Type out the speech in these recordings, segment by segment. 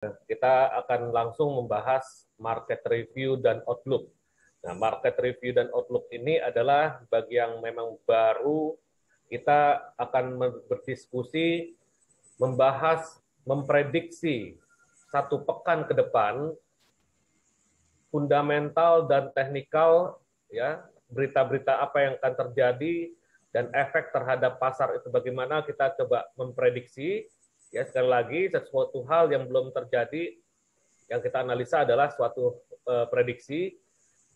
Kita akan langsung membahas market review dan outlook. Nah, market review dan outlook ini adalah bagi yang memang baru, kita akan berdiskusi, membahas, memprediksi satu pekan ke depan, fundamental dan teknikal, ya, berita-berita apa yang akan terjadi, dan efek terhadap pasar itu bagaimana kita coba memprediksi. Ya, sekali lagi, sesuatu hal yang belum terjadi, yang kita analisa adalah suatu prediksi,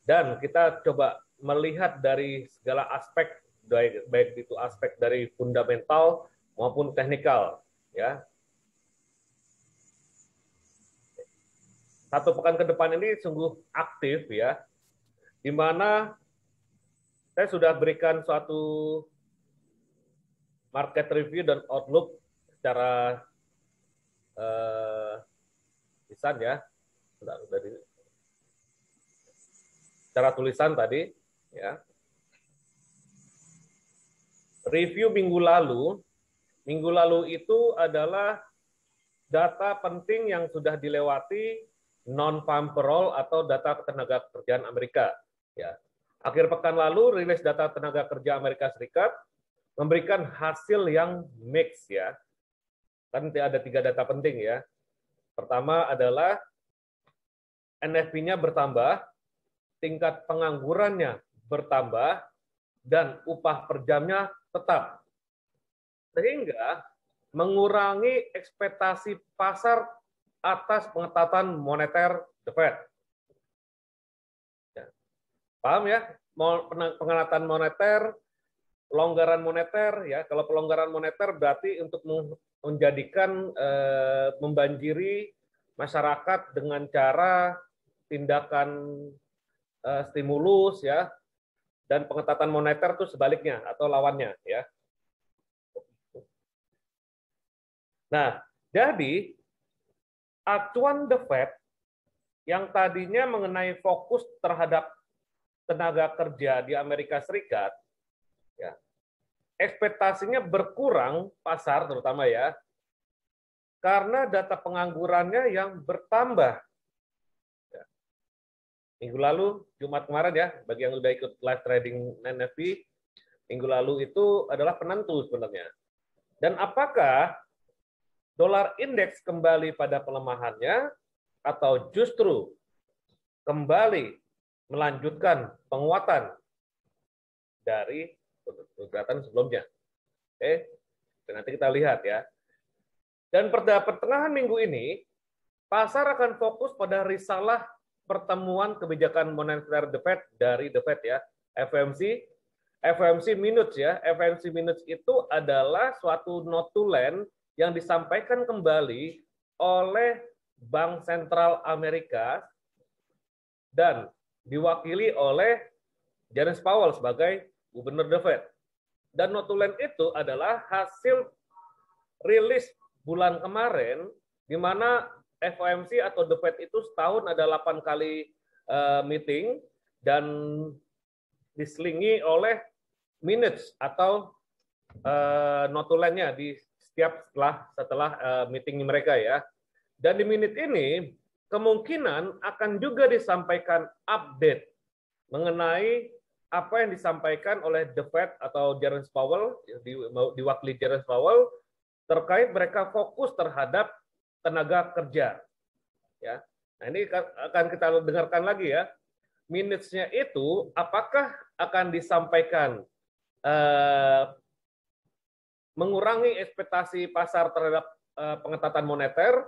dan kita coba melihat dari segala aspek, baik itu aspek dari fundamental maupun teknikal. Ya, satu pekan ke depan ini sungguh aktif, ya, di mana saya sudah berikan suatu market review dan outlook secara tulisan, ya, secara tulisan tadi, ya. Review minggu lalu itu adalah data penting yang sudah dilewati, non-farm payroll atau data tenaga kerjaan Amerika. Ya. Akhir pekan lalu rilis data tenaga kerja Amerika Serikat memberikan hasil yang mix, ya. Kan ada 3 data penting, ya. Pertama adalah NFP-nya bertambah, tingkat penganggurannya bertambah, dan upah per jamnya tetap. Sehingga mengurangi ekspektasi pasar atas pengetatan moneter The Fed. Ya. Paham, ya? Pengetatan moneter, pelonggaran moneter, ya. Kalau pelonggaran moneter berarti untuk menjadikan membanjiri masyarakat dengan cara tindakan stimulus, ya. Dan pengetatan moneter itu sebaliknya atau lawannya, ya. Nah, jadi acuan The Fed yang tadinya mengenai fokus terhadap tenaga kerja di Amerika Serikat, ya, ekspektasinya berkurang pasar terutama, ya, karena data penganggurannya yang bertambah. Ya. Minggu lalu, Jumat kemarin, ya, bagi yang sudah ikut live trading NFP, minggu lalu itu adalah penentu sebenarnya. Dan apakah dolar indeks kembali pada pelemahannya atau justru kembali melanjutkan penguatan dari pergerakan sebelumnya? Oke, nanti kita lihat, ya. Dan pada pertengahan minggu ini, pasar akan fokus pada risalah pertemuan kebijakan moneter The Fed dari The Fed, ya, FOMC minutes, ya. FOMC minutes itu adalah suatu notulen yang disampaikan kembali oleh Bank Sentral Amerika dan diwakili oleh Jerome Powell sebagai Gubernur The Fed. Dan notulen itu adalah hasil rilis bulan kemarin, di mana FOMC atau The Fed itu setahun ada 8 kali meeting dan diselingi oleh minutes atau notulennya di setiap setelah meeting mereka, ya. Dan di minute ini kemungkinan akan juga disampaikan update mengenai apa yang disampaikan oleh The Fed atau Jerome Powell, diwakili Jerome Powell, terkait mereka fokus terhadap tenaga kerja, ya. Nah, ini akan kita dengarkan lagi, ya. Minutes-nya itu apakah akan disampaikan mengurangi ekspektasi pasar terhadap pengetatan moneter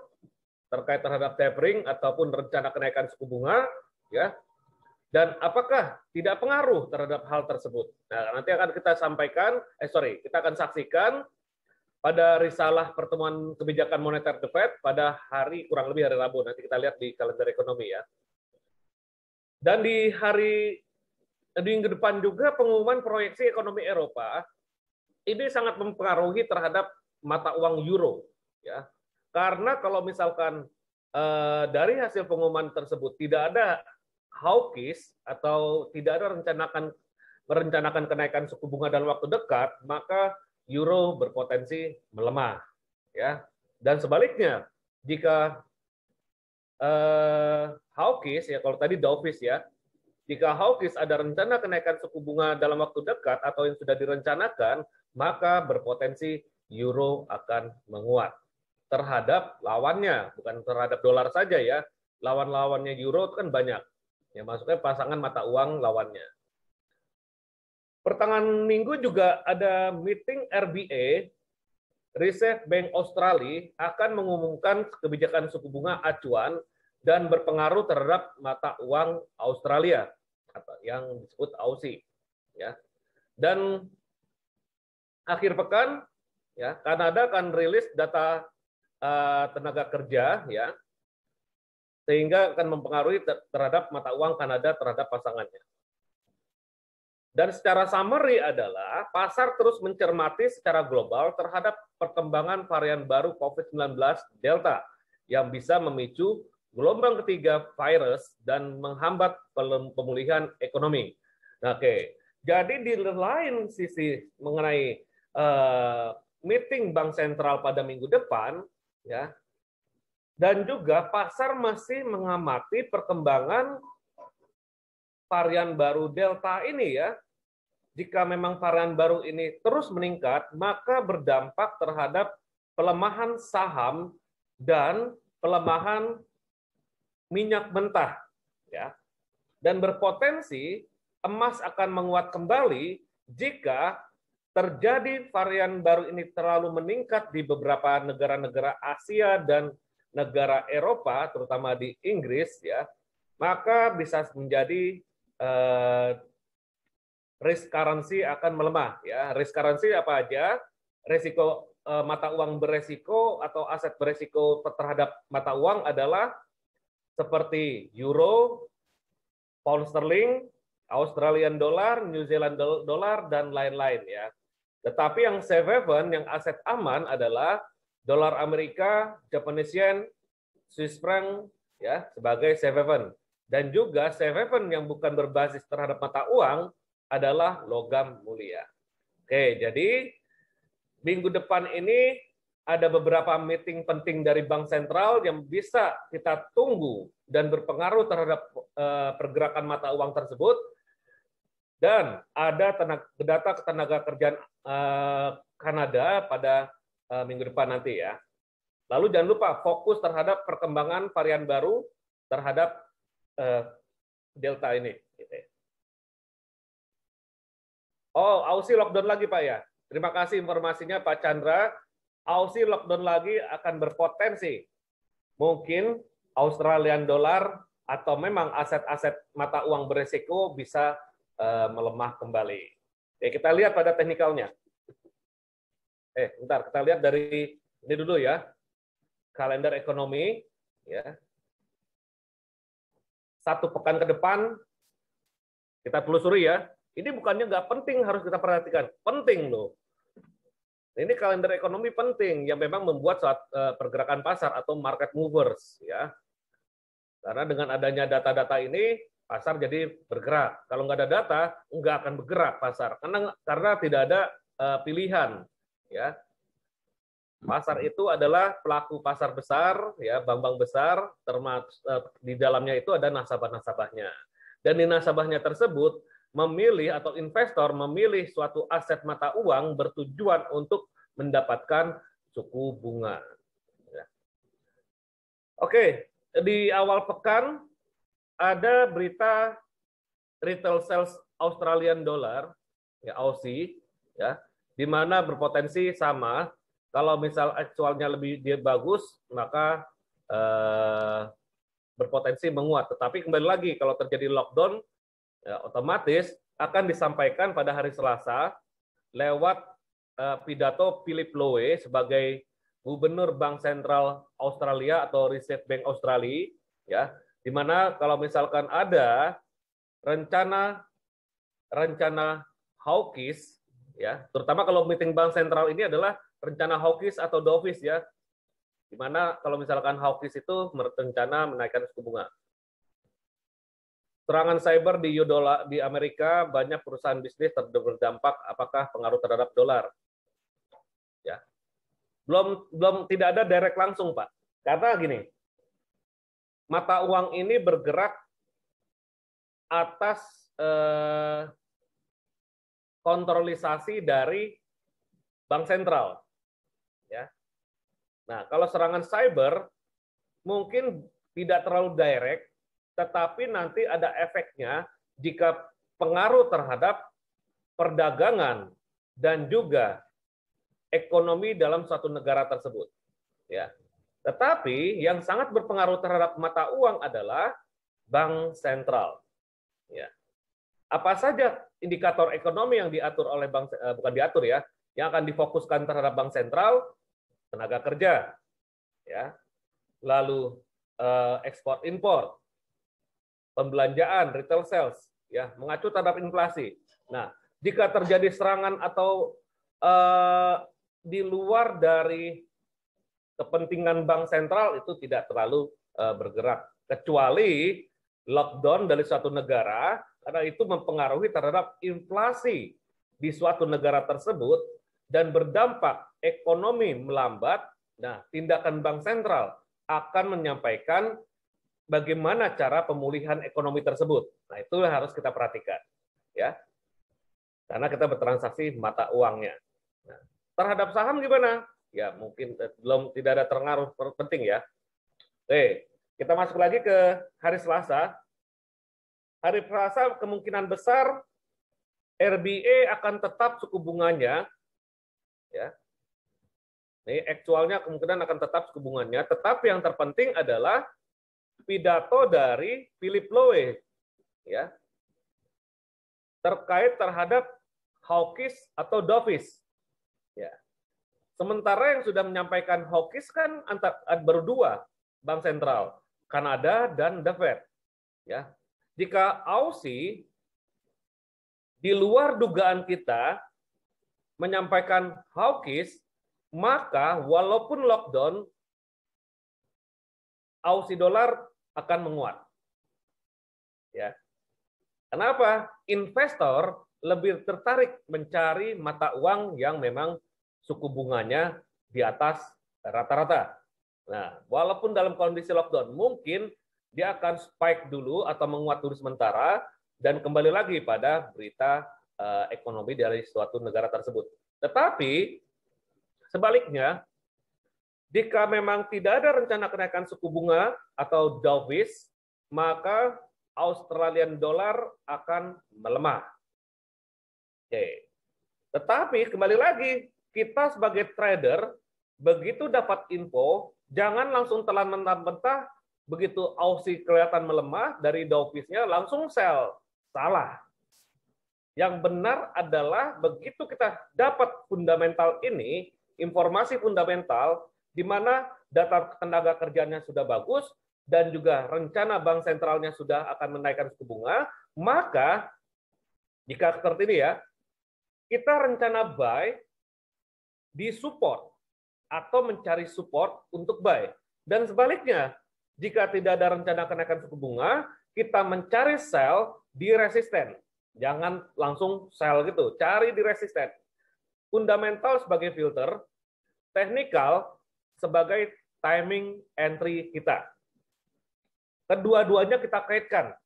terkait terhadap tapering ataupun rencana kenaikan suku bunga, ya. Dan apakah tidak pengaruh terhadap hal tersebut? Nah, nanti akan kita sampaikan, kita akan saksikan pada risalah pertemuan kebijakan moneter The Fed pada kurang lebih hari Rabu. Nanti kita lihat di kalender ekonomi, ya. Dan di minggu depan juga pengumuman proyeksi ekonomi Eropa ini sangat mempengaruhi terhadap mata uang euro, ya. Karena kalau misalkan dari hasil pengumuman tersebut tidak ada hawkish atau tidak ada merencanakan kenaikan suku bunga dalam waktu dekat, maka euro berpotensi melemah, ya. Dan sebaliknya, jika hawkish ya, kalau tadi dovish ya, jika hawkish ada rencana kenaikan suku bunga dalam waktu dekat atau yang sudah direncanakan, maka berpotensi euro akan menguat terhadap lawannya, bukan terhadap dolar saja ya. Lawan-lawannya euro itu kan banyak. Ya, maksudnya pasangan mata uang lawannya. Pertengahan minggu juga ada meeting RBA, Reserve Bank Australia, akan mengumumkan kebijakan suku bunga acuan dan berpengaruh terhadap mata uang Australia yang disebut Aussie. Ya. Dan akhir pekan, ya, Kanada akan rilis data tenaga kerja, ya, sehingga akan mempengaruhi terhadap mata uang Kanada terhadap pasangannya. Dan secara summary adalah pasar terus mencermati secara global terhadap perkembangan varian baru COVID-19 Delta yang bisa memicu gelombang ketiga virus dan menghambat pemulihan ekonomi. Nah, oke. Jadi di lain sisi mengenai meeting Bank Sentral pada minggu depan, ya, dan juga pasar masih mengamati perkembangan varian baru Delta ini ya. Jika memang varian baru ini terus meningkat, maka berdampak terhadap pelemahan saham dan pelemahan minyak mentah, ya. Dan berpotensi emas akan menguat kembali jika terjadi varian baru ini terlalu meningkat di beberapa negara-negara Asia dan negara Eropa, terutama di Inggris, ya, maka bisa menjadi risk currency akan melemah. Ya, risk currency apa aja? Resiko mata uang beresiko atau aset beresiko terhadap mata uang adalah seperti euro, pound sterling, Australian dollar, New Zealand dollar, dan lain-lain ya. Tetapi yang safe haven, yang aset aman adalah dolar Amerika, Japanese yen, Swiss franc ya sebagai safe haven. Dan juga safe haven yang bukan berbasis terhadap mata uang adalah logam mulia. Oke, jadi minggu depan ini ada beberapa meeting penting dari Bank Sentral yang bisa kita tunggu dan berpengaruh terhadap pergerakan mata uang tersebut. Dan ada data ketenaga kerjaan Kanada pada minggu depan nanti ya. Lalu jangan lupa fokus terhadap perkembangan varian baru terhadap Delta ini. Oh, Aussie lockdown lagi Pak ya. Terima kasih informasinya Pak Chandra. Aussie lockdown lagi akan berpotensi. Mungkin Australian dollar atau memang aset-aset mata uang beresiko bisa melemah kembali. Oke, kita lihat pada teknikalnya. Bentar, kita lihat dari ini dulu ya. Kalender ekonomi. Ya. Satu pekan ke depan, kita telusuri ya. Ini bukannya nggak penting, harus kita perhatikan. Penting loh. Ini kalender ekonomi penting yang memang membuat pergerakan pasar atau market movers ya. Karena dengan adanya data-data ini pasar jadi bergerak. Kalau nggak ada data, nggak akan bergerak pasar. Karena tidak ada pilihan ya. Pasar itu adalah pelaku pasar besar ya, bank-bank besar, termasuk di dalamnya itu ada nasabah-nasabahnya. Dan di nasabahnya tersebut memilih atau investor memilih suatu aset mata uang bertujuan untuk mendapatkan suku bunga. Oke, di awal pekan ada berita retail sales Australian dollar, ya Aussie, ya, di mana berpotensi sama. Kalau misal aktualnya lebih dia bagus, maka berpotensi menguat. Tetapi kembali lagi kalau terjadi lockdown, ya, otomatis akan disampaikan pada hari Selasa lewat pidato Philip Lowe sebagai Gubernur Bank Sentral Australia atau Reserve Bank Australia, ya, di mana kalau misalkan ada rencana hawkish, ya, terutama kalau meeting Bank Sentral ini adalah rencana hawkish atau dovish ya, di mana kalau misalkan hawkish itu berencana menaikkan suku bunga. Serangan cyber di Amerika, banyak perusahaan bisnis terdampak, apakah pengaruh terhadap dolar? Ya. Belum tidak ada direct langsung, Pak. Karena gini, mata uang ini bergerak atas kontrolisasi dari bank sentral. Ya. Nah, kalau serangan cyber mungkin tidak terlalu direct, tetapi nanti ada efeknya jika pengaruh terhadap perdagangan dan juga ekonomi dalam suatu negara tersebut. Ya. Tetapi yang sangat berpengaruh terhadap mata uang adalah bank sentral. Ya. Apa saja indikator ekonomi yang diatur oleh bank, bukan diatur ya, yang akan difokuskan terhadap bank sentral? Tenaga kerja, ya, lalu ekspor impor, pembelanjaan, retail sales, ya, mengacu terhadap inflasi. Nah, jika terjadi serangan atau di luar dari kepentingan bank sentral itu tidak terlalu bergerak, kecuali lockdown dari suatu negara, karena itu mempengaruhi terhadap inflasi di suatu negara tersebut dan berdampak ekonomi melambat. Nah, tindakan bank sentral akan menyampaikan bagaimana cara pemulihan ekonomi tersebut. Nah, itu harus kita perhatikan, ya, karena kita bertransaksi mata uangnya. Nah, terhadap saham gimana? Ya, mungkin tidak ada pengaruh penting ya. Oke, kita masuk lagi ke hari Selasa. Hari Selasa kemungkinan besar RBA akan tetap suku bunganya, ya. Ini aktualnya kemungkinan akan tetap suku bunganya, tetapi yang terpenting adalah pidato dari Philip Lowe, ya, terkait terhadap hawkish atau dovish, ya. Sementara yang sudah menyampaikan hawkish kan baru dua bank sentral, Kanada dan The Fed, ya. Jika Aussie di luar dugaan kita menyampaikan hawkish, maka walaupun lockdown, Aussie dolar akan menguat. Ya. Kenapa? Investor lebih tertarik mencari mata uang yang memang suku bunganya di atas rata-rata. Nah, walaupun dalam kondisi lockdown, mungkin dia akan spike dulu atau menguat dulu sementara dan kembali lagi pada berita ekonomi dari suatu negara tersebut. Tetapi sebaliknya, jika memang tidak ada rencana kenaikan suku bunga atau dovish, maka Australian dollar akan melemah. Oke. Tetapi kembali lagi, kita sebagai trader begitu dapat info, jangan langsung telan mentah-mentah. Begitu Aussie kelihatan melemah dari dovishnya langsung sell. Salah. Yang benar adalah begitu kita dapat fundamental ini, informasi fundamental di mana data tenaga kerjanya sudah bagus dan juga rencana bank sentralnya sudah akan menaikkan suku bunga, maka jika seperti ini ya, kita rencana buy di support atau mencari support untuk buy. Dan sebaliknya, jika tidak ada rencana kenaikan suku bunga, kita mencari sell di resisten. Jangan langsung sell gitu, cari di resisten. Fundamental sebagai filter, technical sebagai timing entry kita. Kedua-duanya kita kaitkan.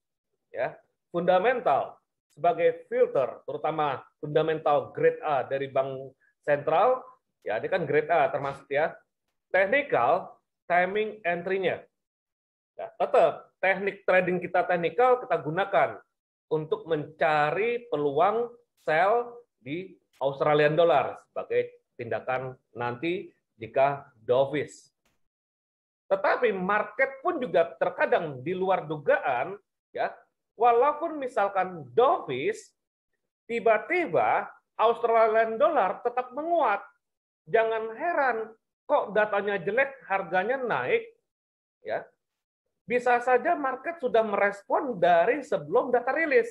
Ya. Fundamental sebagai filter, terutama fundamental grade A dari bank sentral, ya ini kan grade A termasuk ya. Technical, timing entry-nya. Ya, tetap teknik trading kita teknikal kita gunakan untuk mencari peluang sell di Australian dollar sebagai tindakan nanti jika dovish. Tetapi market pun juga terkadang di luar dugaan, ya. Walaupun misalkan dovish, tiba-tiba Australian dollar tetap menguat. Jangan heran kok datanya jelek, harganya naik, ya. Bisa saja market sudah merespon dari sebelum data rilis.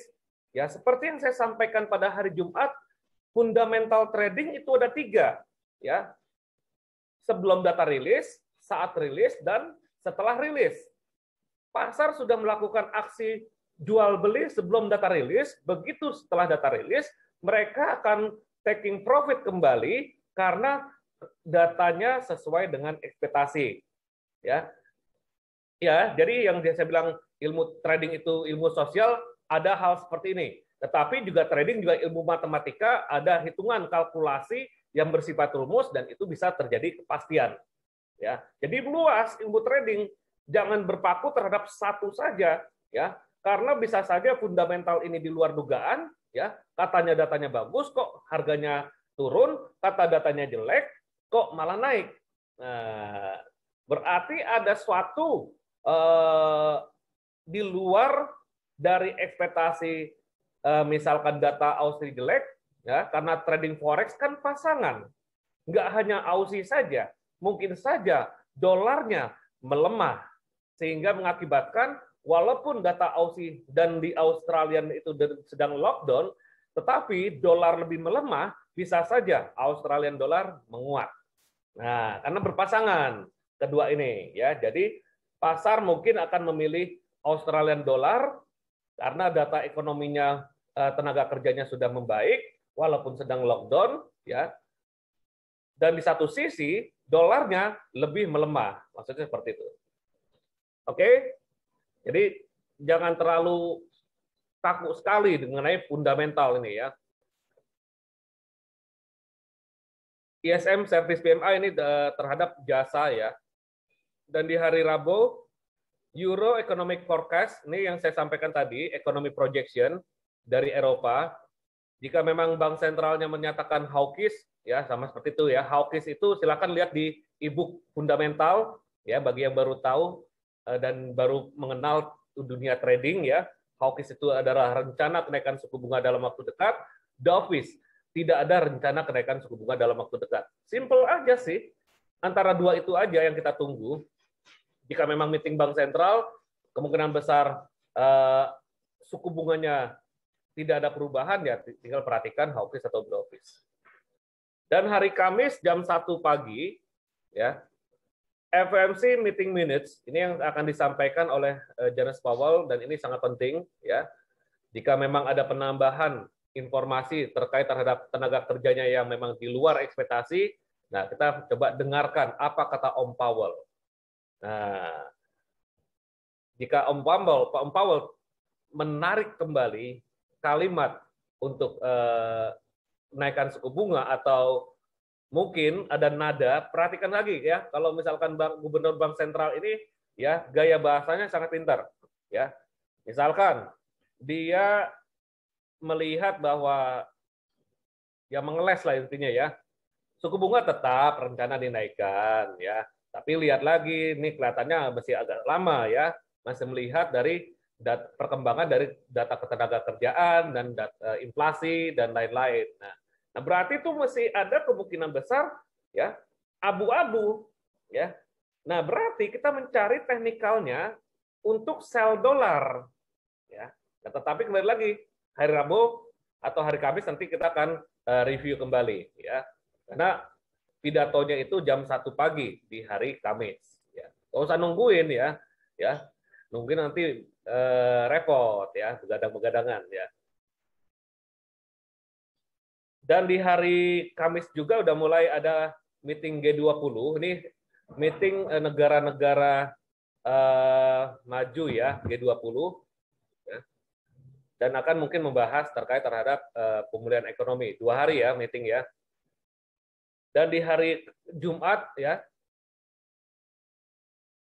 Ya, seperti yang saya sampaikan pada hari Jumat, fundamental trading itu ada 3. Ya. Sebelum data rilis, saat rilis, dan setelah rilis. Pasar sudah melakukan aksi jual beli sebelum data rilis, begitu setelah data rilis, mereka akan taking profit kembali karena datanya sesuai dengan ekspektasi. Ya. Ya, jadi yang saya bilang ilmu trading itu ilmu sosial, ada hal seperti ini. Tetapi juga trading juga ilmu matematika, ada hitungan kalkulasi yang bersifat rumus dan itu bisa terjadi kepastian. Ya, jadi luas ilmu trading, jangan berpaku terhadap satu saja, ya, karena bisa saja fundamental ini di luar dugaan, ya, katanya datanya bagus kok harganya turun, kata datanya jelek kok malah naik. Nah, berarti ada suatu di luar dari ekspektasi, misalkan data Aussie jelek, ya, karena trading forex kan pasangan, nggak hanya Aussie saja, mungkin saja dolarnya melemah sehingga mengakibatkan walaupun data Aussie dan di Australia itu sedang lockdown, tetapi dolar lebih melemah, bisa saja Australian dollar menguat. Nah, karena berpasangan kedua ini, ya. Jadi pasar mungkin akan memilih Australian dollar karena data ekonominya, tenaga kerjanya sudah membaik walaupun sedang lockdown, ya. Dan di satu sisi dolarnya lebih melemah, maksudnya seperti itu. Oke, jadi jangan terlalu kaku sekali mengenai fundamental ini, ya. ISM service PMI ini terhadap jasa, ya. Dan di hari Rabu Euro Economic Forecast, ini yang saya sampaikan tadi, economy projection dari Eropa. Jika memang bank sentralnya menyatakan hawkish, ya sama seperti itu ya. Hawkish itu silakan lihat di e-book fundamental, ya bagi yang baru tahu dan baru mengenal dunia trading, ya. Hawkish itu adalah rencana kenaikan suku bunga dalam waktu dekat. Dovish, tidak ada rencana kenaikan suku bunga dalam waktu dekat. Simple aja sih. Antara dua itu aja yang kita tunggu. Jika memang meeting bank sentral, kemungkinan besar suku bunganya tidak ada perubahan, ya tinggal perhatikan hawkish atau dovish. Dan hari Kamis jam 1 pagi, ya, FOMC meeting minutes ini yang akan disampaikan oleh Jerome Powell dan ini sangat penting, ya. Jika memang ada penambahan informasi terkait terhadap tenaga kerjanya yang memang di luar ekspektasi, nah kita coba dengarkan apa kata Om Powell. Nah, jika Om Powell menarik kembali kalimat untuk menaikkan suku bunga atau mungkin ada nada, perhatikan lagi ya, kalau misalkan Gubernur Bank Sentral ini ya gaya bahasanya sangat pintar, ya. Misalkan dia melihat bahwa ya mengeles lah intinya ya, suku bunga tetap rencana dinaikkan ya, tapi lihat lagi nih kelihatannya masih agak lama ya, masih melihat dari perkembangan dari data ketenaga kerjaan dan inflasi dan lain-lain. Nah, berarti itu masih ada kemungkinan besar ya abu-abu ya. Nah, berarti kita mencari teknikalnya untuk sell dolar ya. Nah, tetapi kembali lagi hari Rabu atau hari Kamis nanti kita akan review kembali ya. Karena pidatonya itu jam 1 pagi di hari Kamis ya. Nggak usah nungguin ya. Ya. Nungguin nanti repot ya, begadang-begadangan ya. Dan di hari Kamis juga udah mulai ada meeting G20. Ini meeting negara-negara maju ya, G20. Ya. Dan akan mungkin membahas terkait terhadap pemulihan ekonomi. 2 hari ya meeting ya. Dan di hari Jumat ya,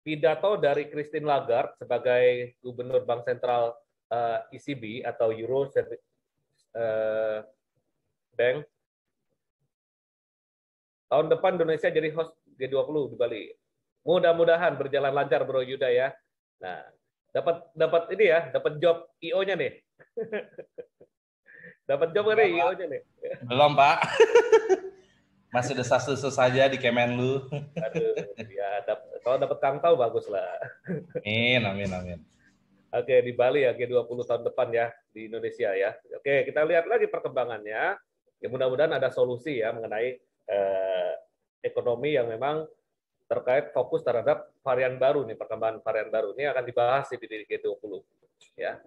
pidato dari Christine Lagarde sebagai Gubernur Bank Sentral ECB atau Euro Bank. Tahun depan Indonesia jadi host G20 di Bali. Mudah-mudahan berjalan lancar Bro Yuda ya. Nah, dapat ini ya, dapat job IO-nya nih. Dapat job nih IO-nya nih. Belum, Pak. Masih desas-desus saja di Kemenlu. Aduh, ya kalau dapat Kang Tau bagus lah. Amin. Oke, di Bali ya G20 tahun depan ya di Indonesia ya. Oke, kita lihat lagi perkembangannya. Ya mudah-mudahan ada solusi ya mengenai ekonomi yang memang terkait fokus terhadap varian baru nih, perkembangan varian baru ini akan dibahas di G20 ya.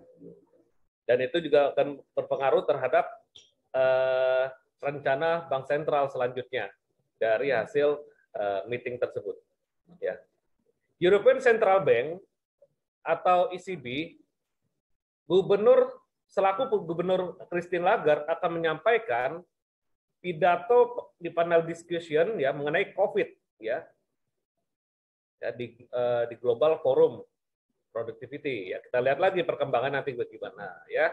Dan itu juga akan berpengaruh terhadap rencana Bank Sentral selanjutnya dari hasil meeting tersebut. Ya. European Central Bank atau ECB, selaku Gubernur Christine Lagarde akan menyampaikan pidato di panel discussion ya mengenai COVID ya, di Global Forum Productivity ya. Kita lihat lagi perkembangan nanti bagaimana ya.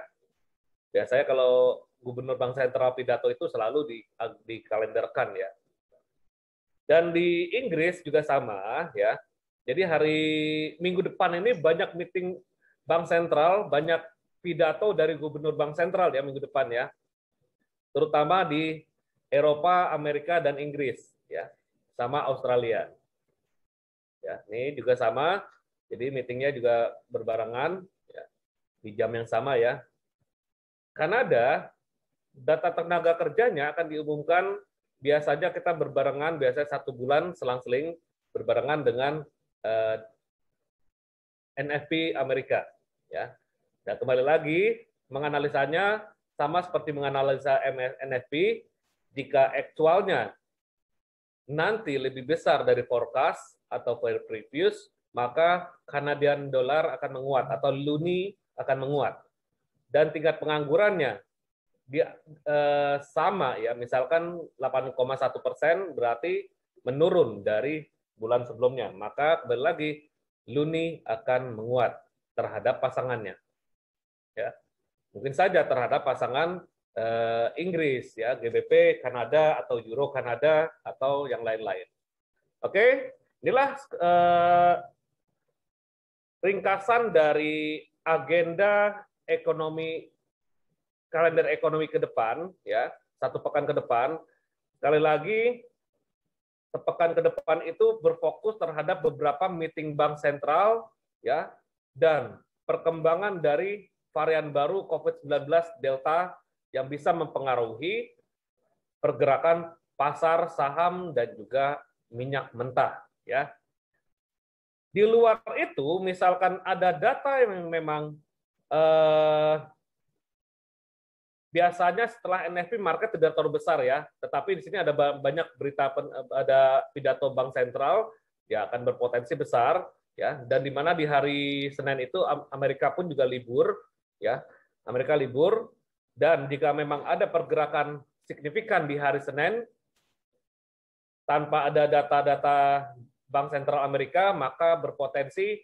Biasanya kalau Gubernur Bank Sentral pidato itu selalu dikalenderkan ya. Dan di Inggris juga sama ya. Jadi hari Minggu depan ini banyak meeting Bank Sentral, banyak pidato dari Gubernur Bank Sentral ya minggu depan ya. Terutama di Eropa, Amerika, dan Inggris ya, sama Australia. Ya, ini juga sama. Jadi meetingnya juga berbarengan ya, di jam yang sama ya. Kanada, data tenaga kerjanya akan diumumkan biasanya kita berbarengan, biasanya 1 bulan selang-seling berbarengan dengan NFP Amerika. Ya. Dan kembali lagi, menganalisanya sama seperti menganalisa NFP, jika aktualnya nanti lebih besar dari forecast atau previous, maka Canadian dollar akan menguat atau loonie akan menguat. Dan tingkat penganggurannya dia sama ya, misalkan 8,1% berarti menurun dari bulan sebelumnya. Maka kembali lagi loonie akan menguat terhadap pasangannya. Ya. Mungkin saja terhadap pasangan Inggris ya, GBP Kanada atau Euro Kanada atau yang lain-lain. Oke, inilah ringkasan dari agenda ekonomi, kalender ekonomi ke depan ya, 1 pekan ke depan. Sekali lagi, sepekan ke depan itu berfokus terhadap beberapa meeting bank sentral ya, dan perkembangan dari varian baru COVID-19 Delta yang bisa mempengaruhi pergerakan pasar saham dan juga minyak mentah ya. Di luar itu, misalkan ada data yang memang biasanya setelah NFP market tidak terlalu besar ya, tetapi di sini ada banyak berita, ada pidato bank sentral ya akan berpotensi besar ya, dan di mana di hari Senin itu Amerika pun juga libur ya, Amerika libur. Dan jika memang ada pergerakan signifikan di hari Senin tanpa ada data-data Bank Sentral Amerika, maka berpotensi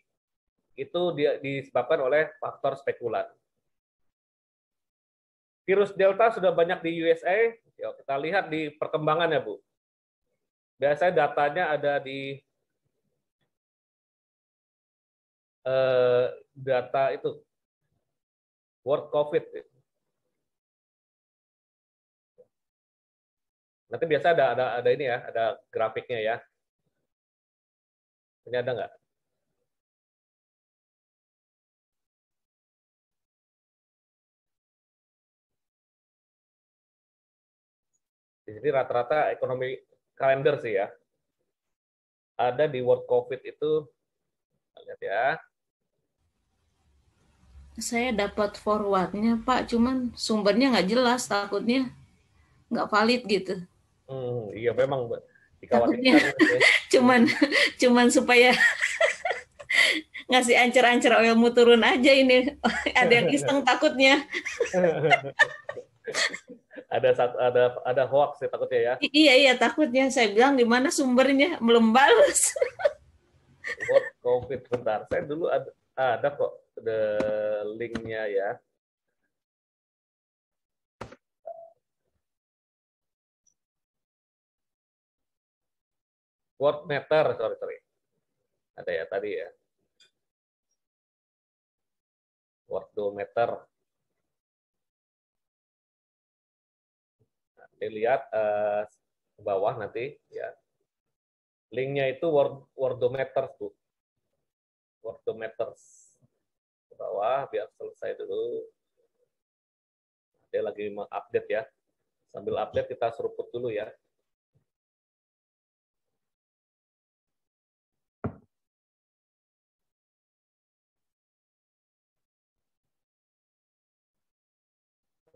itu disebabkan oleh faktor spekulan. Virus Delta sudah banyak di USA, yuk kita lihat di perkembangannya, Bu. Biasanya datanya ada di data itu World COVID. Nanti biasa ada ini ya, ada grafiknya ya. Ini ada nggak? Jadi rata-rata ekonomi kalender sih ya. Ada di World COVID itu, lihat ya. Saya dapat forwardnya Pak, cuman sumbernya nggak jelas, takutnya nggak valid gitu. Iya memang Takutnya ya. cuman supaya ngasih ancer-ancer ilmu turun aja ini. Ada yang iseng takutnya. ada hoax ya takutnya ya. Iya takutnya. Saya bilang di mana sumbernya, belum balas. World COVID bentar. Saya dulu ada kok the linknya ya. World Meter, sorry. Ada ya tadi ya. Worldometer. Dilihat ke bawah nanti ya. Linknya itu Worldometer, Bu. Worldometers. Ke bawah biar selesai dulu. Dia lagi mengupdate ya. Sambil update kita seruput dulu ya.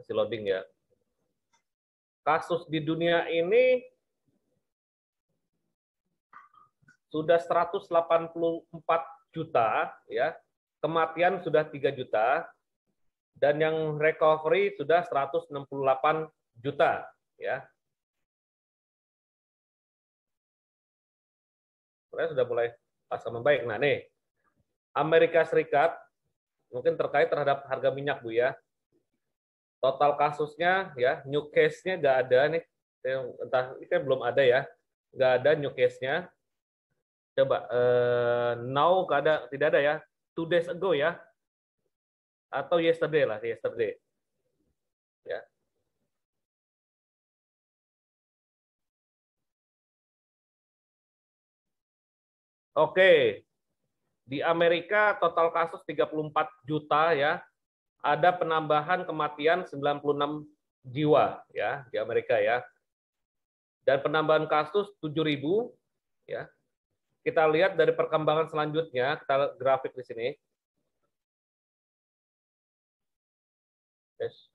Masih loading ya. Kasus di dunia ini sudah 184 juta ya. kematian sudah 3 juta, dan yang recovery sudah 168 juta. Ya. Sebenarnya sudah mulai pasca membaik. Nah nih, Amerika Serikat, mungkin terkait terhadap harga minyak, Bu ya. Total kasusnya, ya, new case-nya nggak ada nih. Entah, ini kan belum ada ya. Nggak ada new case-nya. Coba, now tidak ada ya. 2 days ago ya. Atau yesterday lah, yesterday. Ya. Oke. Di Amerika total kasus 34 juta ya. Ada penambahan kematian 96 jiwa ya di Amerika ya. Dan penambahan kasus 7.000 ya. Kita lihat dari perkembangan selanjutnya, kita grafik di sini. Yes.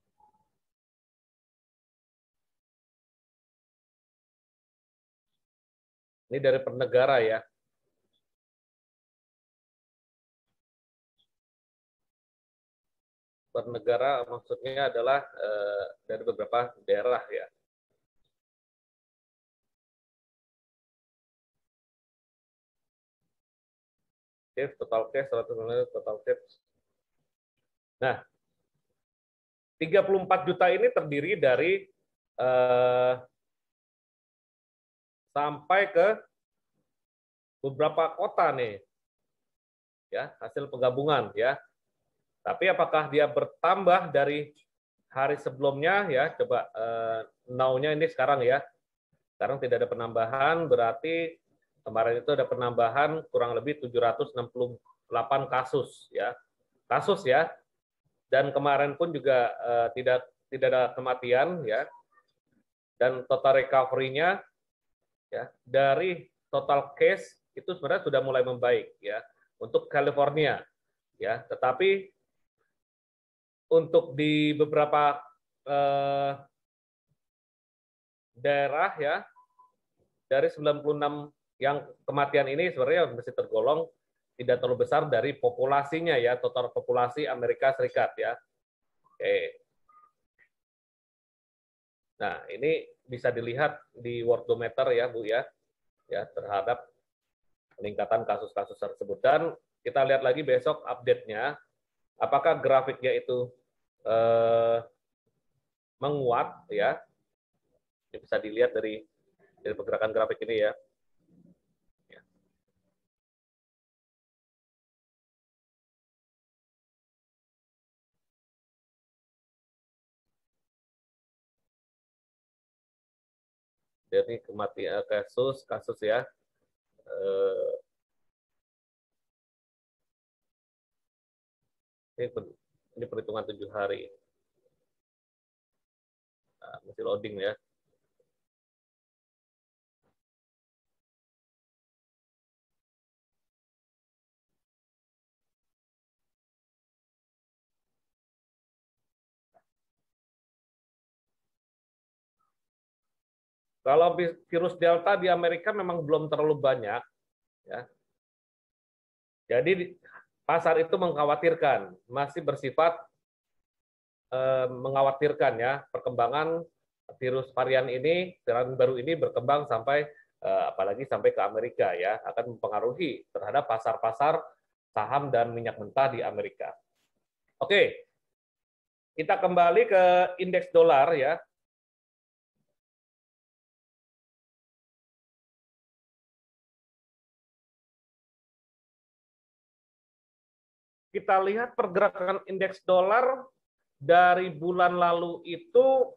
Ini dari per negara ya. Per negara maksudnya adalah dari beberapa daerah ya. Total case, total case. Nah, 34 juta ini terdiri dari sampai ke beberapa kota nih. Ya, hasil penggabungan ya. Tapi apakah dia bertambah dari hari sebelumnya ya? Coba now-nya ini sekarang ya. Sekarang tidak ada penambahan, berarti kemarin itu ada penambahan kurang lebih 768 kasus ya. Kasus ya. Dan kemarin pun juga tidak ada kematian ya. Dan total recovery-nya ya dari total case itu sebenarnya sudah mulai membaik ya untuk California ya. Tetapi untuk di beberapa daerah ya dari 96 yang kematian ini sebenarnya masih tergolong tidak terlalu besar dari populasinya ya, total populasi Amerika Serikat ya. Oke. Nah, ini bisa dilihat di Worldometer ya, Bu ya. Ya, terhadap peningkatan kasus-kasus tersebut. Dan kita lihat lagi besok update-nya apakah grafiknya itu menguat ya. Ini bisa dilihat dari pergerakan grafik ini ya. Jadi kematian kasus ya. Ini perhitungan 7 hari. Nah, masih loading ya. Kalau virus Delta di Amerika memang belum terlalu banyak, ya. Jadi pasar itu mengkhawatirkan, masih bersifat mengkhawatirkan ya perkembangan virus varian baru ini berkembang sampai apalagi sampai ke Amerika ya, akan mempengaruhi terhadap pasar-pasar saham dan minyak mentah di Amerika. Oke, kita kembali ke indeks dolar ya. Kita lihat pergerakan indeks dolar dari bulan lalu itu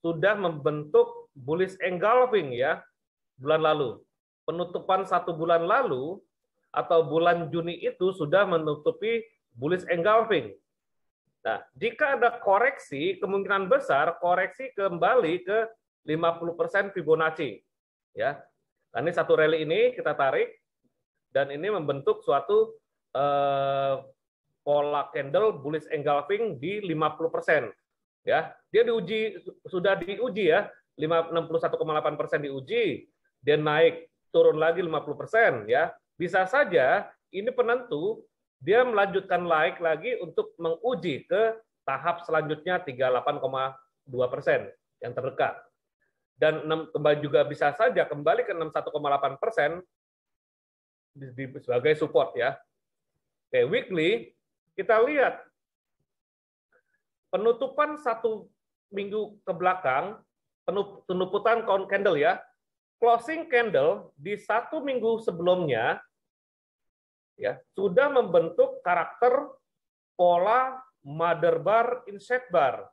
sudah membentuk bullish engulfing ya, bulan lalu. Penutupan 1 bulan lalu atau bulan Juni itu sudah menutupi bullish engulfing. Nah, jika ada koreksi, kemungkinan besar koreksi kembali ke 50% Fibonacci. Ya. Nah, ini satu rally ini kita tarik dan ini membentuk suatu pola candle bullish engulfing di 50%. Ya, dia sudah diuji ya, 61,8% diuji, dia naik turun lagi 50% ya. Bisa saja ini penentu dia melanjutkan naik lagi untuk menguji ke tahap selanjutnya 38,2% yang terdekat. Dan kembali juga bisa saja kembali ke 61,8% sebagai support ya. Oke, weekly kita lihat penutupan satu minggu ke belakang, penutupan candle ya, closing candle di satu minggu sebelumnya ya sudah membentuk karakter pola mother bar, inside bar.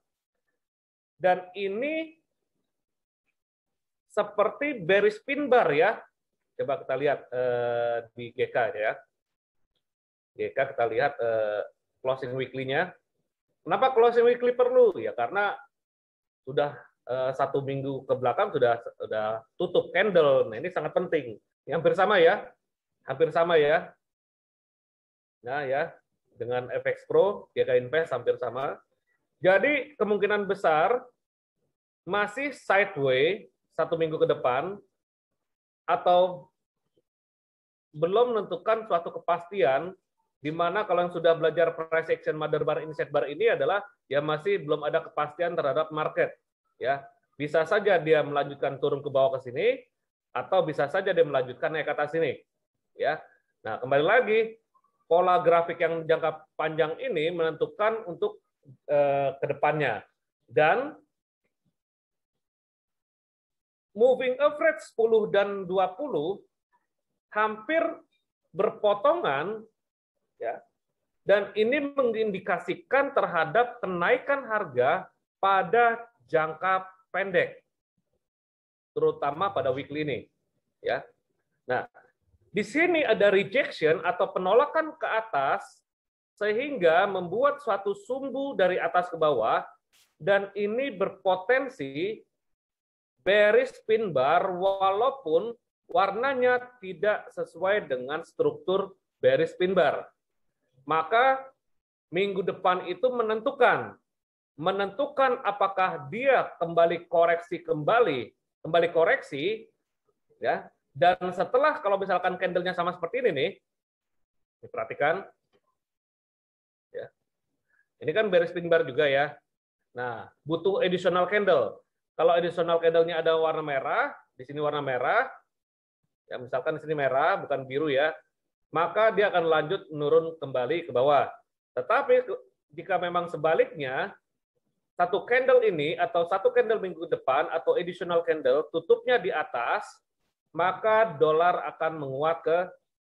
Dan ini seperti bearish pin bar ya. Coba kita lihat di GK ya. GK kita lihat closing weekly-nya. Kenapa closing weekly perlu? Ya karena sudah satu minggu ke belakang sudah tutup candle. Nah ini sangat penting. Ini hampir sama ya. Hampir sama ya. Nah ya, dengan FX Pro, GK Invest hampir sama. Jadi kemungkinan besar masih sideways satu minggu ke depan atau belum menentukan suatu kepastian di mana kalau yang sudah belajar price action mother bar inside bar ini adalah ya masih belum ada kepastian terhadap market ya. Bisa saja dia melanjutkan turun ke bawah ke sini atau bisa saja dia melanjutkan naik ke atas sini ya. Nah, kembali lagi pola grafik yang jangka panjang ini menentukan untuk ke depannya. Dan moving average 10 dan 20 hampir berpotongan ya. Dan ini mengindikasikan terhadap kenaikan harga pada jangka pendek. Terutama pada weekly ini ya. Nah, di sini ada rejection atau penolakan ke atas sehingga membuat suatu sumbu dari atas ke bawah dan ini berpotensi bearish pin bar walaupun warnanya tidak sesuai dengan struktur bearish pin bar. Maka minggu depan itu menentukan apakah dia kembali koreksi ya. Dan setelah kalau misalkan candlenya sama seperti ini nih, diperhatikan ya. Ini kan bearish pin bar juga ya. Nah, butuh additional candle. Kalau additional candle-nya ada warna merah, di sini warna merah, ya misalkan di sini merah, bukan biru ya, maka dia akan lanjut menurun kembali ke bawah. Tetapi jika memang sebaliknya, satu candle ini atau satu candle minggu depan atau additional candle tutupnya di atas, maka dolar akan menguat ke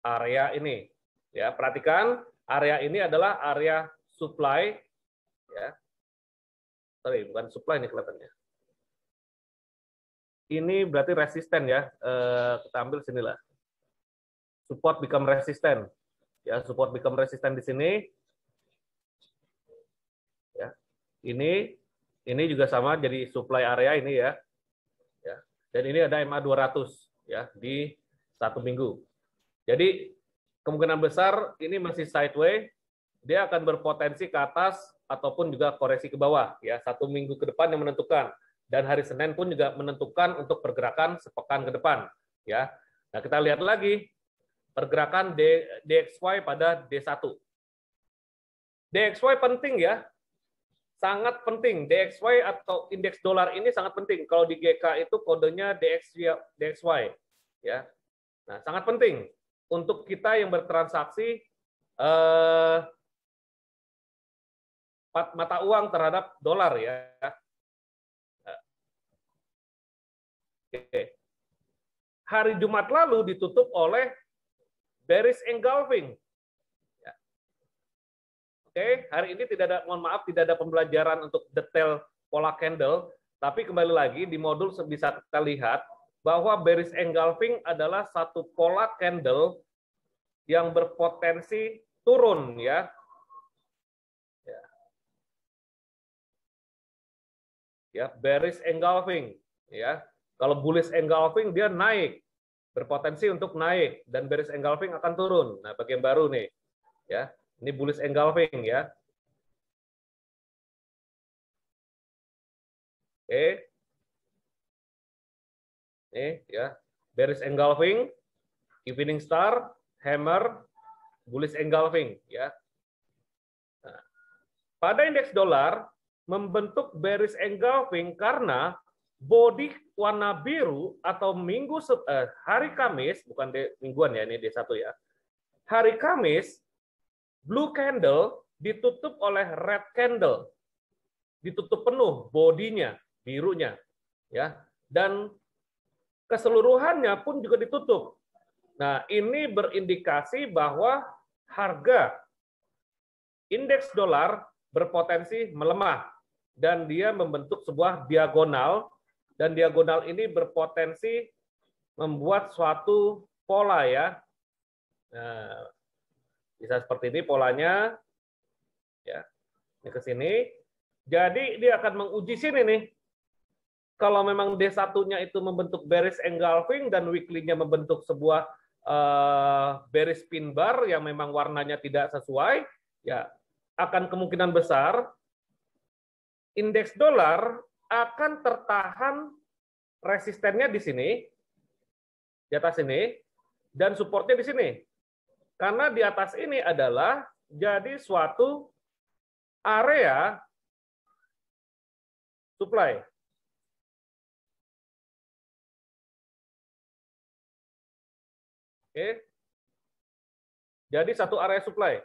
area ini. Ya, perhatikan area ini adalah area supply. Ya, sorry, bukan supply ini kelihatannya. Ini berarti resisten ya. Kita ambil sinilah. Support become resistant. Ya, support become resistant di sini. Ya. Ini juga sama jadi supply area ini ya. Ya. Dan ini ada MA 200 ya di satu minggu. Jadi kemungkinan besar ini masih sideways, dia akan berpotensi ke atas ataupun juga koreksi ke bawah ya. Satu minggu ke depan yang menentukan. Dan hari Senin pun juga menentukan untuk pergerakan sepekan ke depan ya. Nah, kita lihat lagi pergerakan DXY pada D1. DXY penting ya. Sangat penting. DXY atau indeks dolar ini sangat penting. Kalau di GK itu kodenya DXY ya. Nah, sangat penting untuk kita yang bertransaksi mata uang terhadap dolar ya. Oke. Hari Jumat lalu ditutup oleh bearish engulfing. Ya. Oke, hari ini tidak ada, mohon maaf, tidak ada pembelajaran untuk detail pola candle, tapi kembali lagi di modul bisa kita lihat bahwa bearish engulfing adalah satu pola candle yang berpotensi turun ya. Ya, bearish engulfing ya. Kalau bullish engulfing dia naik, berpotensi untuk naik, dan bearish engulfing akan turun. Nah, bagian baru nih, ya. Ini bullish engulfing ya. Oke. Nih ya, bearish engulfing, evening star, hammer, bullish engulfing ya. Nah, pada indeks dolar membentuk bearish engulfing karena body warna biru atau hari Kamis, bukan mingguan ya, ini D1 ya. Hari Kamis blue candle ditutup oleh red candle. Ditutup penuh bodinya, birunya ya. Dan keseluruhannya pun juga ditutup. Nah, ini berindikasi bahwa harga indeks dolar berpotensi melemah dan dia membentuk sebuah diagonal, dan diagonal ini berpotensi membuat suatu pola ya. Nah, bisa seperti ini polanya ya. Ini ke sini. Jadi dia akan menguji sini nih. Kalau memang D1-nya itu membentuk bearish engulfing dan weekly-nya membentuk sebuah bearish pin bar yang memang warnanya tidak sesuai, ya akan kemungkinan besar indeks dolar akan tertahan resistennya di sini, di atas ini, dan supportnya di sini. Karena di atas ini adalah jadi suatu area supply. Oke. Jadi satu area supply.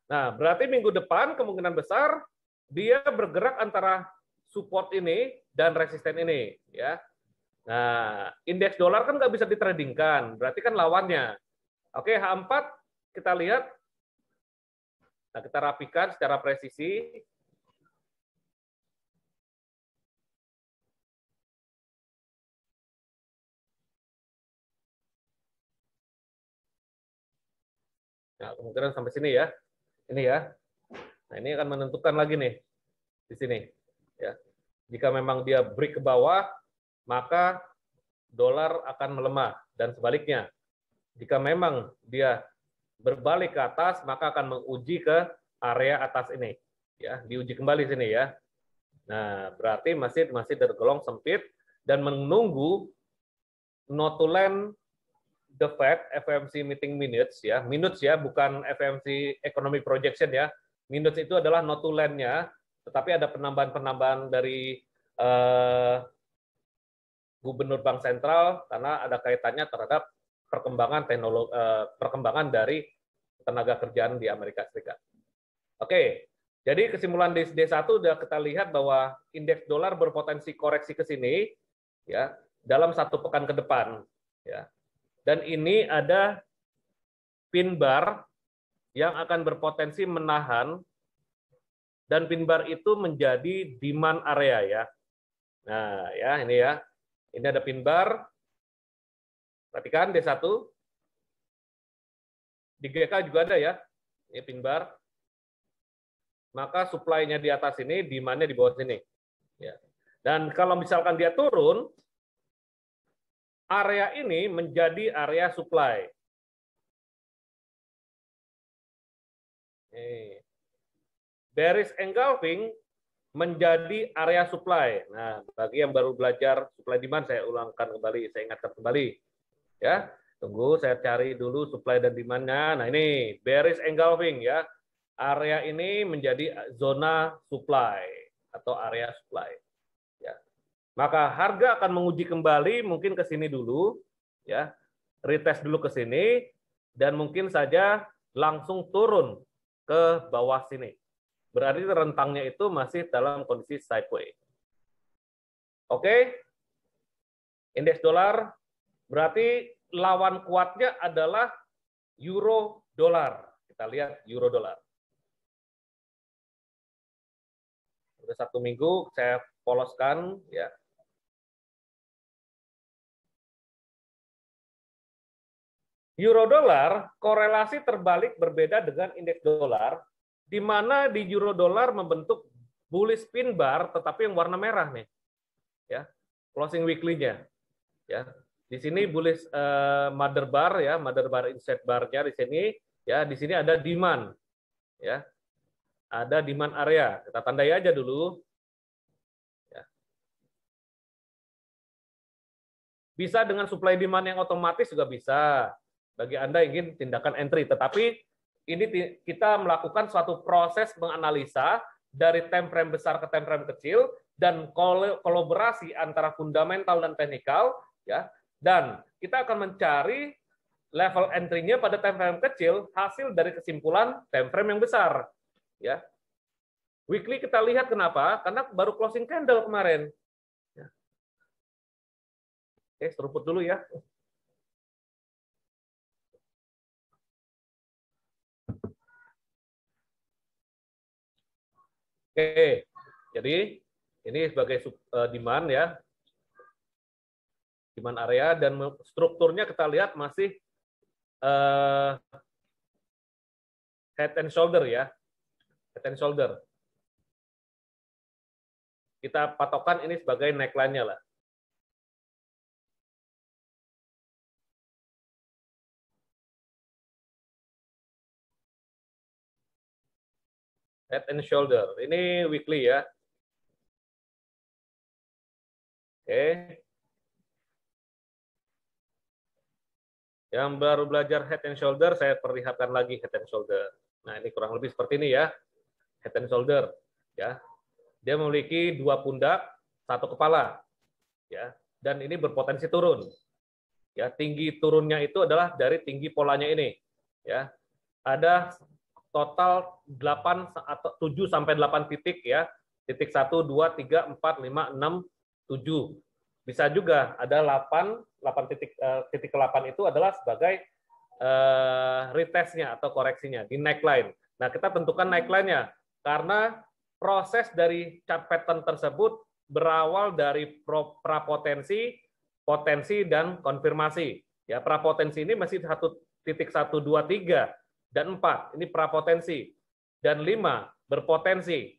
Nah, berarti minggu depan kemungkinan besar dia bergerak antara support ini dan resisten ini, ya. Nah, indeks dolar kan nggak bisa ditradingkan, berarti kan lawannya. Oke, H4 kita lihat. Nah, kita rapikan secara presisi. Nah, kemungkinan sampai sini ya. Ini ya. Nah, ini akan menentukan lagi nih di sini. Ya. Jika memang dia break ke bawah, maka dolar akan melemah dan sebaliknya. Jika memang dia berbalik ke atas, maka akan menguji ke area atas ini. Ya, diuji kembali sini ya. Nah, berarti masih tergolong sempit dan menunggu notulen the Fed FOMC meeting minutes ya, bukan FOMC economic projection ya. Minutes itu adalah notulennya, tetapi ada penambahan dari gubernur bank sentral karena ada kaitannya terhadap perkembangan dari tenaga kerjaan di Amerika Serikat. Oke, jadi kesimpulan di D1 sudah kita lihat bahwa indeks dolar berpotensi koreksi ke sini ya dalam 1 pekan ke depan ya. Dan ini ada pin bar yang akan berpotensi menahan, dan pin bar itu menjadi demand area ya. Nah, ya ini ya. Ini ada pin bar. Perhatikan D1. Di GK juga ada ya. Ini pin bar. Maka supply-nya di atas ini, demand-nya di bawah sini. Ya. Dan kalau misalkan dia turun, area ini menjadi area supply. Bearish engulfing menjadi area supply. Nah, bagi yang baru belajar supply demand, saya ulangkan kembali, saya ingatkan kembali. Ya, tunggu saya cari dulu supply dan demand-nya. Nah, ini bearish engulfing ya. Area ini menjadi zona supply atau area supply. Ya. Maka harga akan menguji kembali mungkin ke sini dulu ya. Retest dulu ke sini dan mungkin saja langsung turun ke bawah sini. Berarti rentangnya itu masih dalam kondisi sideways. Oke. Indeks dolar berarti lawan kuatnya adalah euro dolar. Kita lihat euro dolar. Udah 1 minggu saya poloskan ya. Euro dolar korelasi terbalik berbeda dengan indeks dolar, di mana di euro dolar membentuk bullish pin bar tetapi yang warna merah nih. Ya. Closing weekly-nya. Ya. Di sini bullish mother bar ya, mother bar inset bar-nya di sini ya, di sini ada demand. Ya. Ada demand area. Kita tandai aja dulu. Ya. Bisa dengan supply demand yang otomatis juga bisa. Bagi Anda yang ingin tindakan entry, tetapi ini kita melakukan suatu proses menganalisa dari time frame besar ke time frame kecil dan kolaborasi antara fundamental dan teknikal, ya. Dan kita akan mencari level entry-nya pada time frame kecil hasil dari kesimpulan time frame yang besar, ya. Weekly kita lihat kenapa? Karena baru closing candle kemarin. Ya. Oke, seruput dulu ya. Oke, jadi ini sebagai demand ya, demand area, dan strukturnya kita lihat masih head and shoulder ya, head and shoulder. Kita patokan ini sebagai neckline-nya lah. Head and shoulder. Ini weekly ya. Oke. Yang baru belajar head and shoulder, saya perlihatkan lagi head and shoulder. Nah, ini kurang lebih seperti ini ya. Head and shoulder ya. Dia memiliki dua pundak, satu kepala. Ya. Dan ini berpotensi turun. Ya, tinggi turunnya itu adalah dari tinggi polanya ini. Ya. Ada total 8 atau 7 sampai 8 titik ya. Titik 1 2 3 4 5 6 7. Bisa juga ada 8 titik titik ke-8 itu adalah sebagai retestnya atau koreksinya di neckline. Nah, kita tentukan neckline-nya karena proses dari chart pattern tersebut berawal dari prapotensi, potensi dan konfirmasi. Ya, prapotensi ini masih 1.1 2 3 dan 4, ini prapotensi. Dan 5 berpotensi.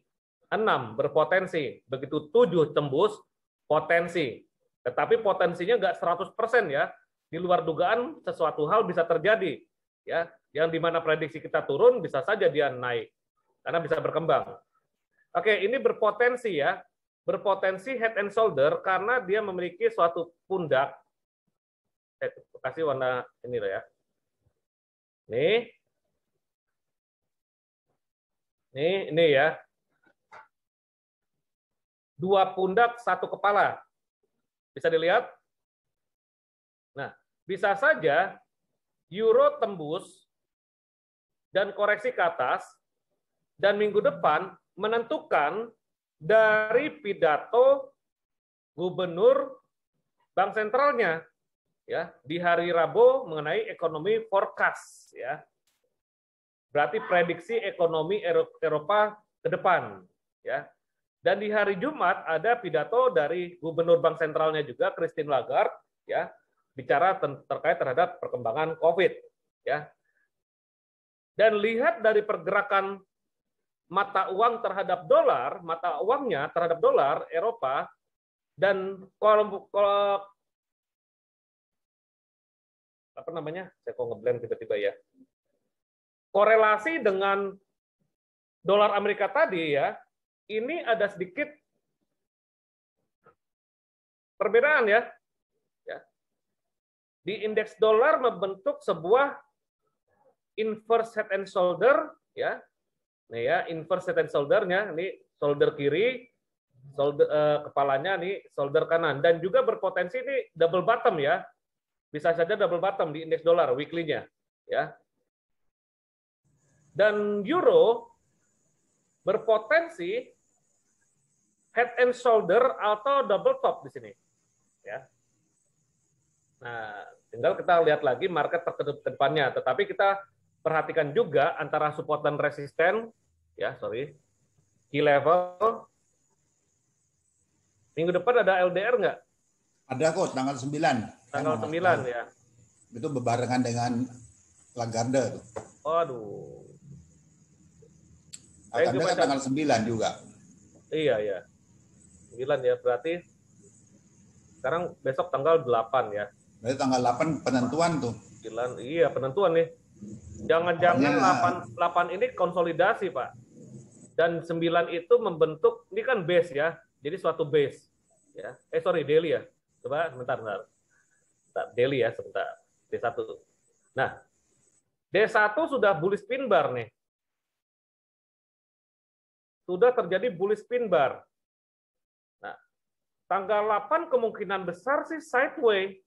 6 berpotensi. Begitu 7 tembus, potensi. Tetapi potensinya nggak 100% ya. Di luar dugaan sesuatu hal bisa terjadi. Ya, yang dimana prediksi kita turun, bisa saja dia naik. Karena bisa berkembang. Oke, ini berpotensi ya. Berpotensi head and shoulder karena dia memiliki suatu pundak. Saya kasih warna ini loh ya. Nih. Ini ya. Dua pundak, satu kepala. Bisa dilihat? Nah, bisa saja euro tembus dan koreksi ke atas, dan minggu depan menentukan dari pidato gubernur bank sentralnya ya di hari Rabu mengenai ekonomi forecast ya. Berarti prediksi ekonomi Eropa ke depan ya. Dan di hari Jumat ada pidato dari gubernur bank sentralnya juga Christine Lagarde ya, bicara terkait terhadap perkembangan Covid ya. Dan lihat dari pergerakan mata uang terhadap dolar, mata uangnya terhadap dolar Eropa, dan apa namanya? Saya kok ngeblend tiba-tiba ya. Korelasi dengan dolar Amerika tadi ya, ini ada sedikit perbedaan ya. Di indeks dolar membentuk sebuah inverse head and shoulder ya. Nih ya, inverse head and shoulder-nya, ini shoulder kiri, shoulder kepalanya nih shoulder kanan, dan juga berpotensi ini double bottom ya. Bisa saja double bottom di indeks dolar weekly-nya ya. Dan euro berpotensi head and shoulder atau double top di sini ya. Nah, tinggal kita lihat lagi market ke depannya, tetapi kita perhatikan juga antara support dan resisten ya, key level. Minggu depan ada LDR nggak? Ada kok, tanggal 9. Tanggal 9 ya. Itu berbarengan dengan Lagarde tuh. Aduh. Lagarde kan tanggal 9 juga. Iya ya. 9 ya, berarti sekarang besok tanggal 8 ya. Berarti tanggal 8 penentuan tuh. 9, iya penentuan nih. Jangan-jangan 8 ini konsolidasi, Pak. Dan 9 itu membentuk, ini kan base ya. Jadi suatu base. Ya. Daily ya. Coba sebentar. daily ya, sebentar. D1. Nah, D1 sudah bullish pin bar nih. Sudah terjadi bullish pin bar. Nah, tanggal 8 kemungkinan besar sih sideways.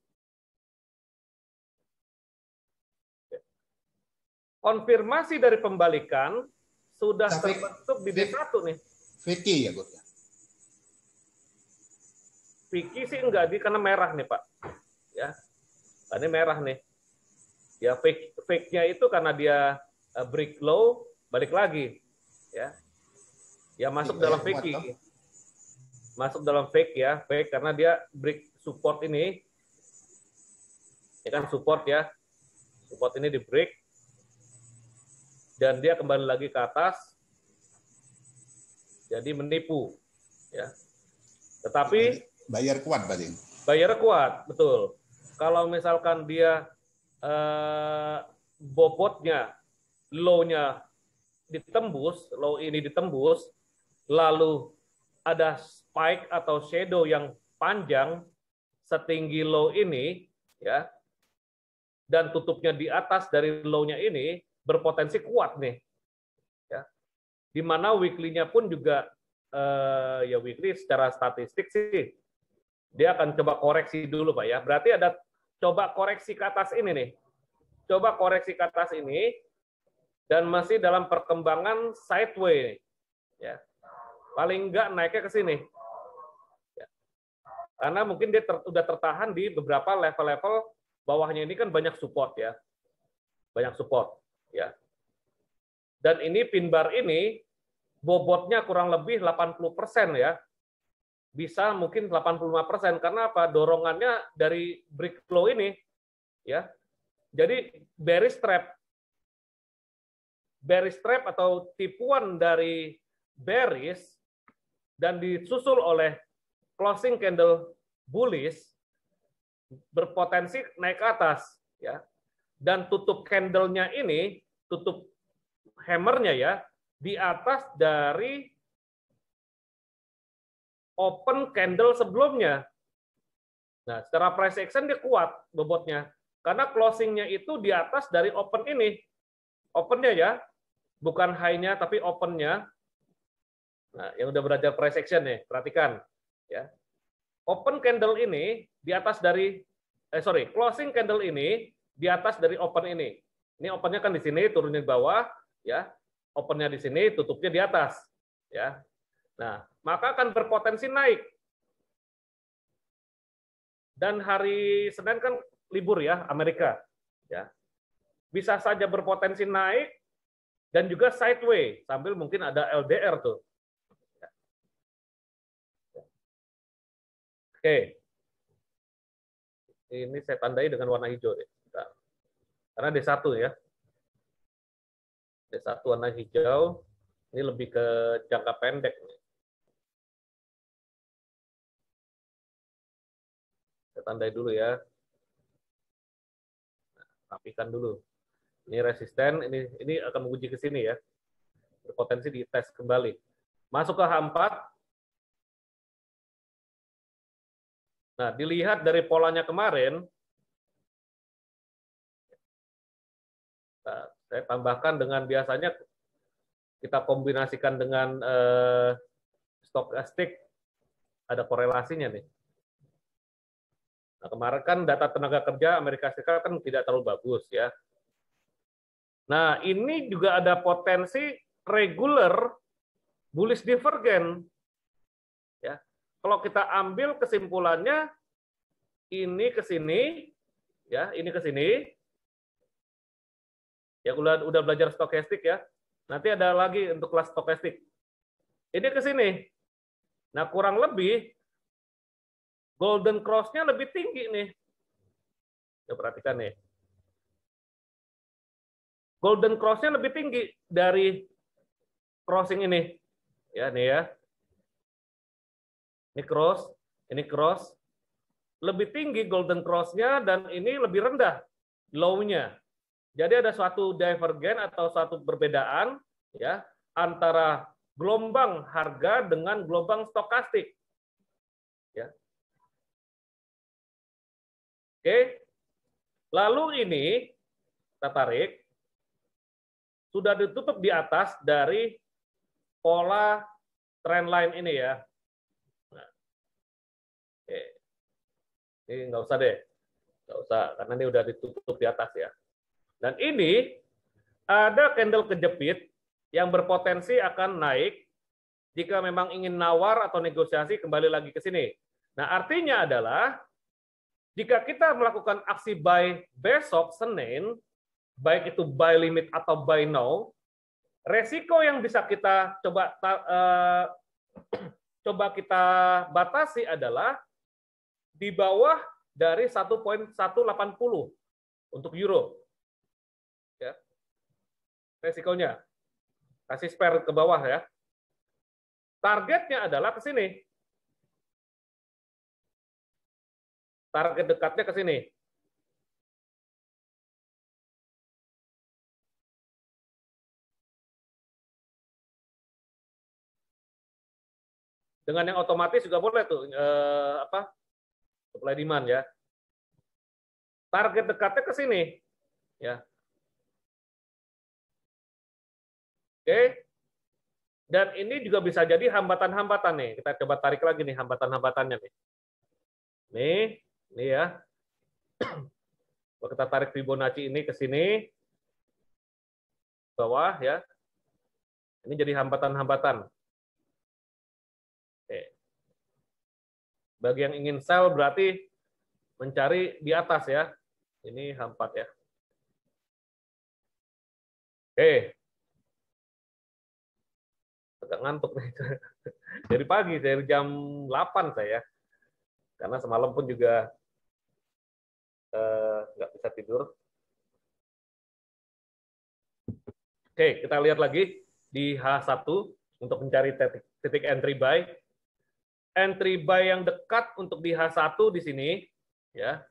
Konfirmasi dari pembalikan sudah terbentuk di D1 nih. Vicky ya, Gus. Vicky sih enggak, di karena merah nih, Pak. Ya. Ini merah nih. Ya fake-nya itu karena dia break low, balik lagi. Ya. Ya masuk dalam Vicky. Masuk dalam fake ya, fake karena dia break support ini. Ini kan support ya. Support ini di break. Dan dia kembali lagi ke atas. Jadi menipu. Ya. Tetapi bayar kuat berarti. Bayar kuat, betul. Kalau misalkan dia bobotnya, low-nya ditembus, low ini ditembus, lalu ada spike atau shadow yang panjang setinggi low ini, ya, dan tutupnya di atas dari low-nya ini, berpotensi kuat nih. Ya. Di mana weekly-nya pun juga, ya weekly secara statistik sih, dia akan coba koreksi dulu, Pak ya. Berarti ada coba koreksi ke atas ini nih. Coba koreksi ke atas ini dan masih dalam perkembangan sideways. Ya. Paling enggak naiknya ke sini. Ya. Karena mungkin dia udah tertahan di beberapa level-level bawahnya ini kan banyak support ya. Banyak support ya. Dan ini pin bar ini bobotnya kurang lebih 80% ya. Bisa mungkin 85% karena apa? Dorongannya dari break low ini ya. Jadi bearish trap atau tipuan dari bearish dan disusul oleh closing candle bullish berpotensi naik ke atas ya. Dan tutup candlenya ini, tutup hammernya ya, di atas dari open candle sebelumnya. Nah, secara price action dia kuat bobotnya. Karena closingnya itu di atas dari open ini. Opennya ya, bukan high-nya tapi opennya. Nah, yang udah belajar price action nih, perhatikan. Ya. Open candle ini di atas dari, closing candle ini di atas dari open ini. Ini opennya kan di sini, turunnya di bawah. Ya. Opennya di sini, tutupnya di atas. Ya. Nah, maka akan berpotensi naik. Dan hari Senin kan libur ya, Amerika. Ya. Bisa saja berpotensi naik dan juga sideways, sambil mungkin ada LDR tuh. Ya. Oke. Ini saya tandai dengan warna hijau. Karena D1 ya. D1 warna hijau, ini lebih ke jangka pendek. Tandai dulu ya, rapikan dulu. Ini resisten, ini akan menguji ke sini ya, berpotensi dites kembali. Masuk ke H4. Nah, dilihat dari polanya kemarin, nah, saya tambahkan dengan biasanya kita kombinasikan dengan stokastik, ada korelasinya nih. Nah, kemarin kan data tenaga kerja Amerika Serikat kan tidak terlalu bagus ya. Nah, ini juga ada potensi regular bullish divergence. Ya. Kalau kita ambil kesimpulannya ini ke sini ya, ini ke sini. Ya udah belajar stokastik ya. Nanti ada lagi untuk kelas stokastik. Ini ke sini. Nah, kurang lebih golden cross-nya lebih tinggi nih. Ya, perhatikan nih. Golden cross-nya lebih tinggi dari crossing ini. Ya, nih ya. Ini cross. Lebih tinggi golden cross-nya dan ini lebih rendah low-nya. Jadi ada suatu divergen atau suatu perbedaan ya antara gelombang harga dengan gelombang stokastik. Ya. Oke. Lalu ini kita tarik, sudah ditutup di atas dari pola trend line ini ya. Nah, oke. Ini nggak usah deh, nggak usah karena ini udah ditutup di atas ya. Dan ini ada candle kejepit yang berpotensi akan naik jika memang ingin nawar atau negosiasi kembali lagi ke sini. Nah, artinya adalah jika kita melakukan aksi buy besok Senin, baik itu buy limit atau buy now, resiko yang bisa kita coba kita batasi adalah di bawah dari 1.180 untuk euro. Ya. Resikonya kasih spare ke bawah ya. Targetnya adalah ke sini. Target dekatnya ke sini. Dengan yang otomatis juga boleh tuh supply demand ya. Target dekatnya ke sini ya. Oke. Dan ini juga bisa jadi hambatan-hambatan nih. Kita coba tarik lagi nih hambatan-hambatannya nih. Nih ya. Kalau kita tarik Fibonacci ini ke sini, bawah ya. Ini jadi hambatan-hambatan. Oke. Bagi yang ingin sell berarti mencari di atas ya. Ini H4 ya. Oke. Agak ngantuk nih. Dari pagi, dari jam 8 saya. Karena semalam pun juga nggak bisa tidur. Oke, kita lihat lagi di H1 untuk mencari titik entry buy. Entry buy yang dekat untuk di H1 di sini, ya.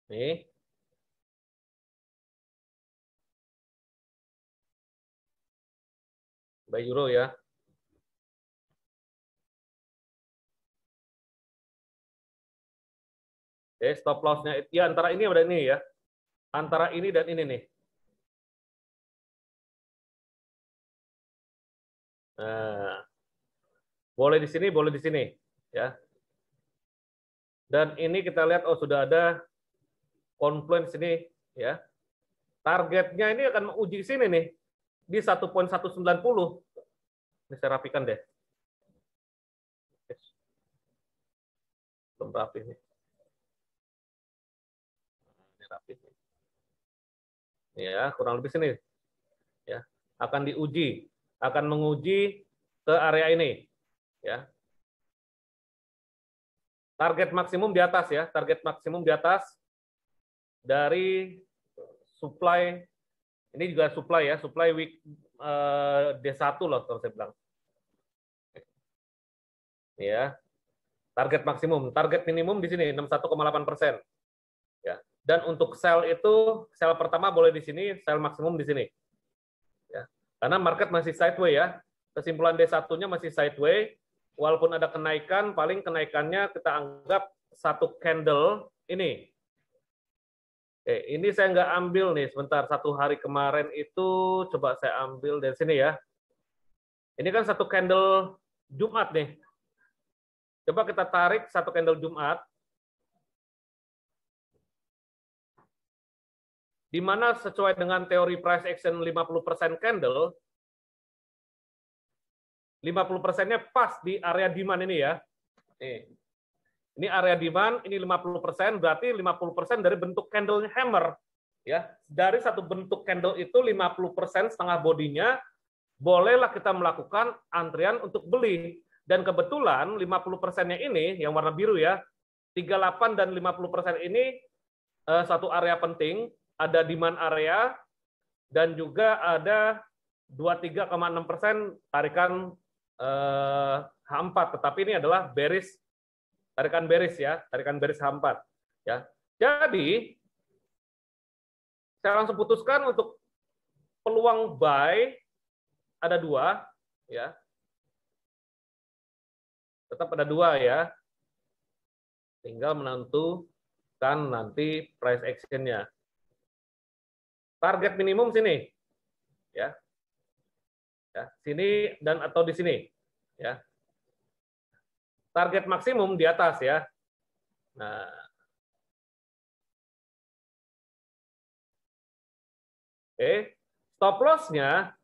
Nih. Buy euro ya. Oke, stop loss-nya ya antara ini dan ini ya. Antara ini dan ini nih. Nah, boleh di sini, boleh di sini, ya. Dan ini kita lihat, oh sudah ada confluence ini, ya. Targetnya ini akan menguji sini nih di 1.190. Ini saya rapikan deh. Belum rapi nih. Ini rapi nih. Ya, kurang lebih sini. Ya, akan diuji, akan menguji ke area ini, ya. Target maksimum di atas ya, target maksimum di atas dari supply, ini juga supply ya, supply week D1 loh kalau saya bilang. Ya. Target maksimum, target minimum di sini 61,8%. Ya. Dan untuk sell itu, sell pertama boleh di sini, sell maksimum di sini. Ya. Karena market masih sideways ya. Kesimpulan D1-nya masih sideways. Walaupun ada kenaikan, paling kenaikannya kita anggap satu candle ini. Oke, ini saya nggak ambil nih, sebentar. Satu hari kemarin itu, coba saya ambil dari sini ya. Ini kan satu candle Jumat nih. Coba kita tarik satu candle Jumat. Di mana sesuai dengan teori price action 50% candle, 50%-nya pas di area demand ini ya. Ini area demand, ini 50%, berarti 50% dari bentuk candle hammer. Ya, dari satu bentuk candle itu 50% setengah bodinya, bolehlah kita melakukan antrian untuk beli. Dan kebetulan 50%-nya ini, yang warna biru ya, 38 dan 50% ini satu area penting, ada demand area, dan juga ada 23,6% tarikan H4, tetapi ini adalah bearish, tarikan bearish ya, tarikan bearish H4 ya. Jadi saya langsung putuskan untuk peluang buy ada dua ya. Tetap ada dua ya. Tinggal menentukan nanti price action-nya. Target minimum sini, ya, sini dan atau di sini, ya. Target maksimum di atas, ya. Nah, oke, stop loss-nya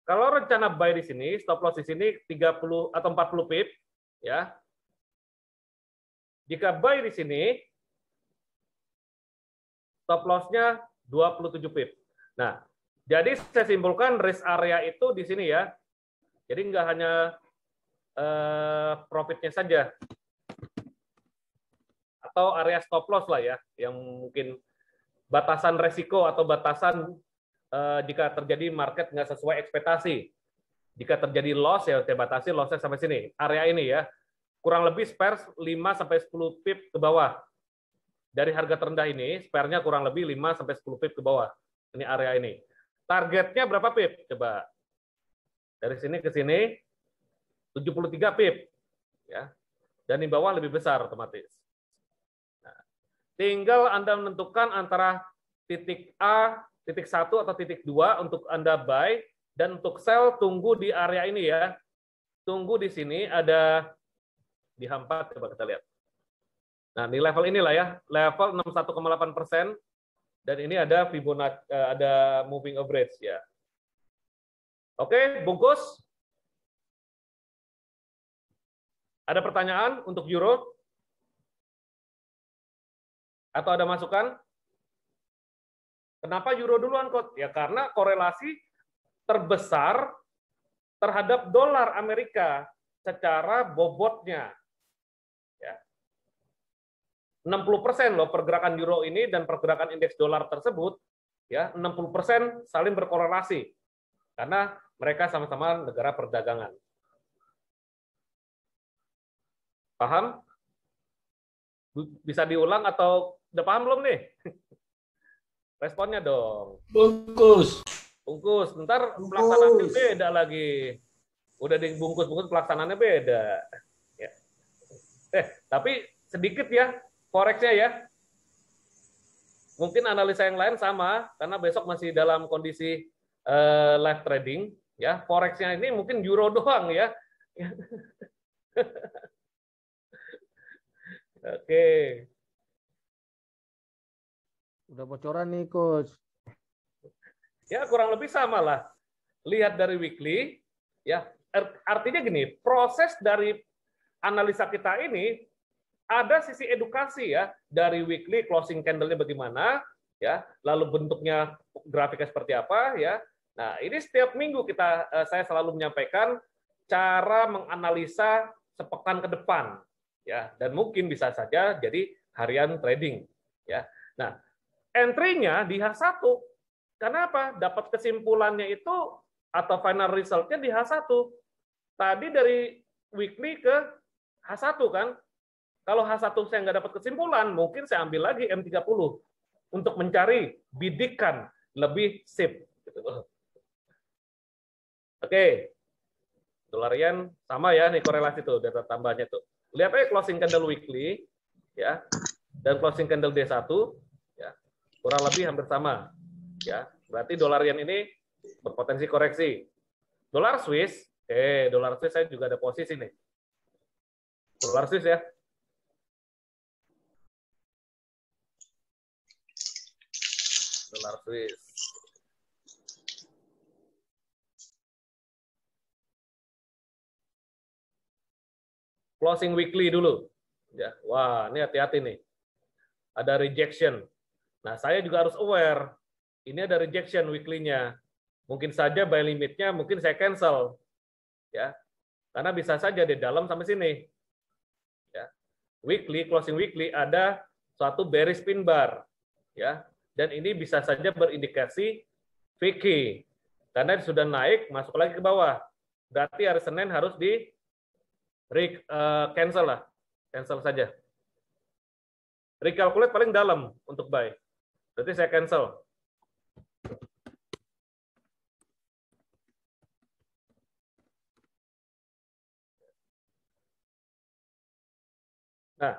kalau rencana buy di sini, stop loss di sini 30 atau 40 pip, ya. Jika buy di sini, stop loss-nya 27 pip. Nah, jadi saya simpulkan risk area itu di sini, ya. Jadi nggak hanya profitnya saja, atau area stop loss lah, ya, yang mungkin batasan resiko atau batasan jika terjadi market nggak sesuai ekspektasi. Jika terjadi loss, ya saya batasi lossnya sampai sini, area ini, ya. Kurang lebih spare 5-10 pip ke bawah. Dari harga terendah ini, spare-nya kurang lebih 5-10 pip ke bawah. Ini area ini. Targetnya berapa pip? Coba. Dari sini ke sini, 73 pip. Ya. Dan di bawah lebih besar otomatis. Nah, tinggal Anda menentukan antara titik A, titik 1 atau titik 2 untuk Anda buy, dan untuk sell tunggu di area ini, ya. Tunggu di sini ada di H4, coba kita lihat. Nah, di level inilah, ya, level 61,8%, dan ini ada Fibonacci, ada moving average, ya. Oke, bungkus. Ada pertanyaan untuk euro? Atau ada masukan? Kenapa euro duluan, Coach? Ya karena korelasi terbesar terhadap dolar Amerika secara bobotnya. Ya. 60% loh pergerakan euro ini dan pergerakan indeks dolar tersebut, ya, 60% saling berkorelasi. Karena mereka sama-sama negara perdagangan. Paham? Bisa diulang atau udah paham belum nih? Responnya dong. Bungkus. Bungkus, ntar pelaksanaannya beda lagi. Udah dibungkus-bungkus pelaksanaannya beda. Ya. Tapi sedikit ya forex-nya, ya. Mungkin analisa yang lain sama karena besok masih dalam kondisi live trading, ya. Forex-nya ini mungkin euro doang, ya. Oke. Udah bocoran nih, Coach. Ya, kurang lebih sama lah. Lihat dari weekly, ya. Artinya gini, proses dari analisa kita ini ada sisi edukasi, ya, dari weekly closing candle-nya bagaimana, ya, lalu bentuknya grafiknya seperti apa, ya. Nah, ini setiap minggu saya selalu menyampaikan cara menganalisa sepekan ke depan, ya, dan mungkin bisa saja jadi harian trading, ya. Nah, entry-nya di H1. Kenapa? Dapat kesimpulannya itu atau final result-nya di H1. Tadi dari weekly ke H1 kan. Kalau H1 saya nggak dapat kesimpulan, mungkin saya ambil lagi M30 untuk mencari bidikan lebih safe. Oke. Dolar yen sama, ya, nih korelasi tuh data tambahnya tuh. Lihat aja closing candle weekly, ya, dan closing candle D1, ya, kurang lebih hampir sama, ya. Berarti dolar yen ini berpotensi koreksi. Dolar Swiss, dolar Swiss saya juga ada posisi nih. Dolar Swiss, ya. Dolar Swiss. Closing weekly dulu. Ya, wah, ini hati-hati nih. Ada rejection. Nah, saya juga harus aware. Ini ada rejection weekly-nya. Mungkin saja buy limit-nya mungkin saya cancel. Ya. Karena bisa saja di dalam sampai sini. Ya. Weekly, closing weekly ada suatu bearish pin bar. Ya. Dan ini bisa saja berindikasi VK. Karena sudah naik, masuk lagi ke bawah. Berarti hari Senin harus di cancel lah, cancel saja. Recalculate paling dalam untuk buy. Berarti saya cancel. Nah,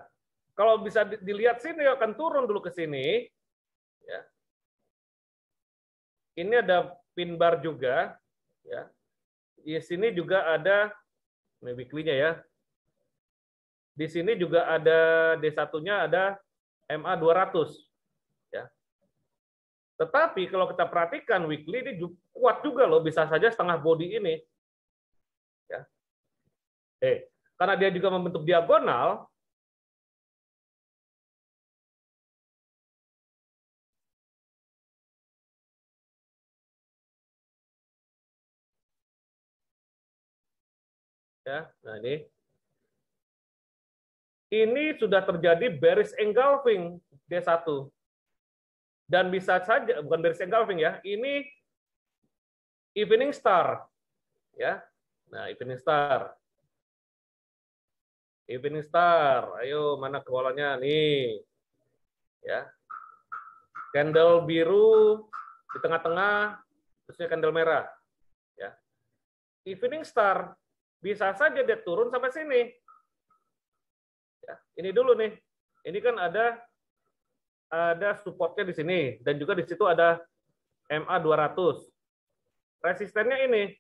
kalau bisa dilihat sini akan turun dulu ke sini. Ya. Ini ada pin bar juga. Ya. Di sini juga ada ini weekly-nya ya. Di sini juga ada D1-nya ada MA 200. Ya. Tetapi kalau kita perhatikan weekly ini kuat juga loh, bisa saja setengah body ini. Ya. Karena dia juga membentuk diagonal, ya. Nah, ini sudah terjadi bearish engulfing D1. Dan bisa saja bukan bearish engulfing ya, ini evening star. Ya. Nah, evening star. Evening star. Ayo, mana kepalanya nih? Ya. Candle biru di tengah-tengah, terusnya candle merah. Ya. Evening star bisa saja dia turun sampai sini. Ya, ini dulu nih. Ini kan ada supportnya di sini dan juga di situ ada MA 200. Resistennya ini.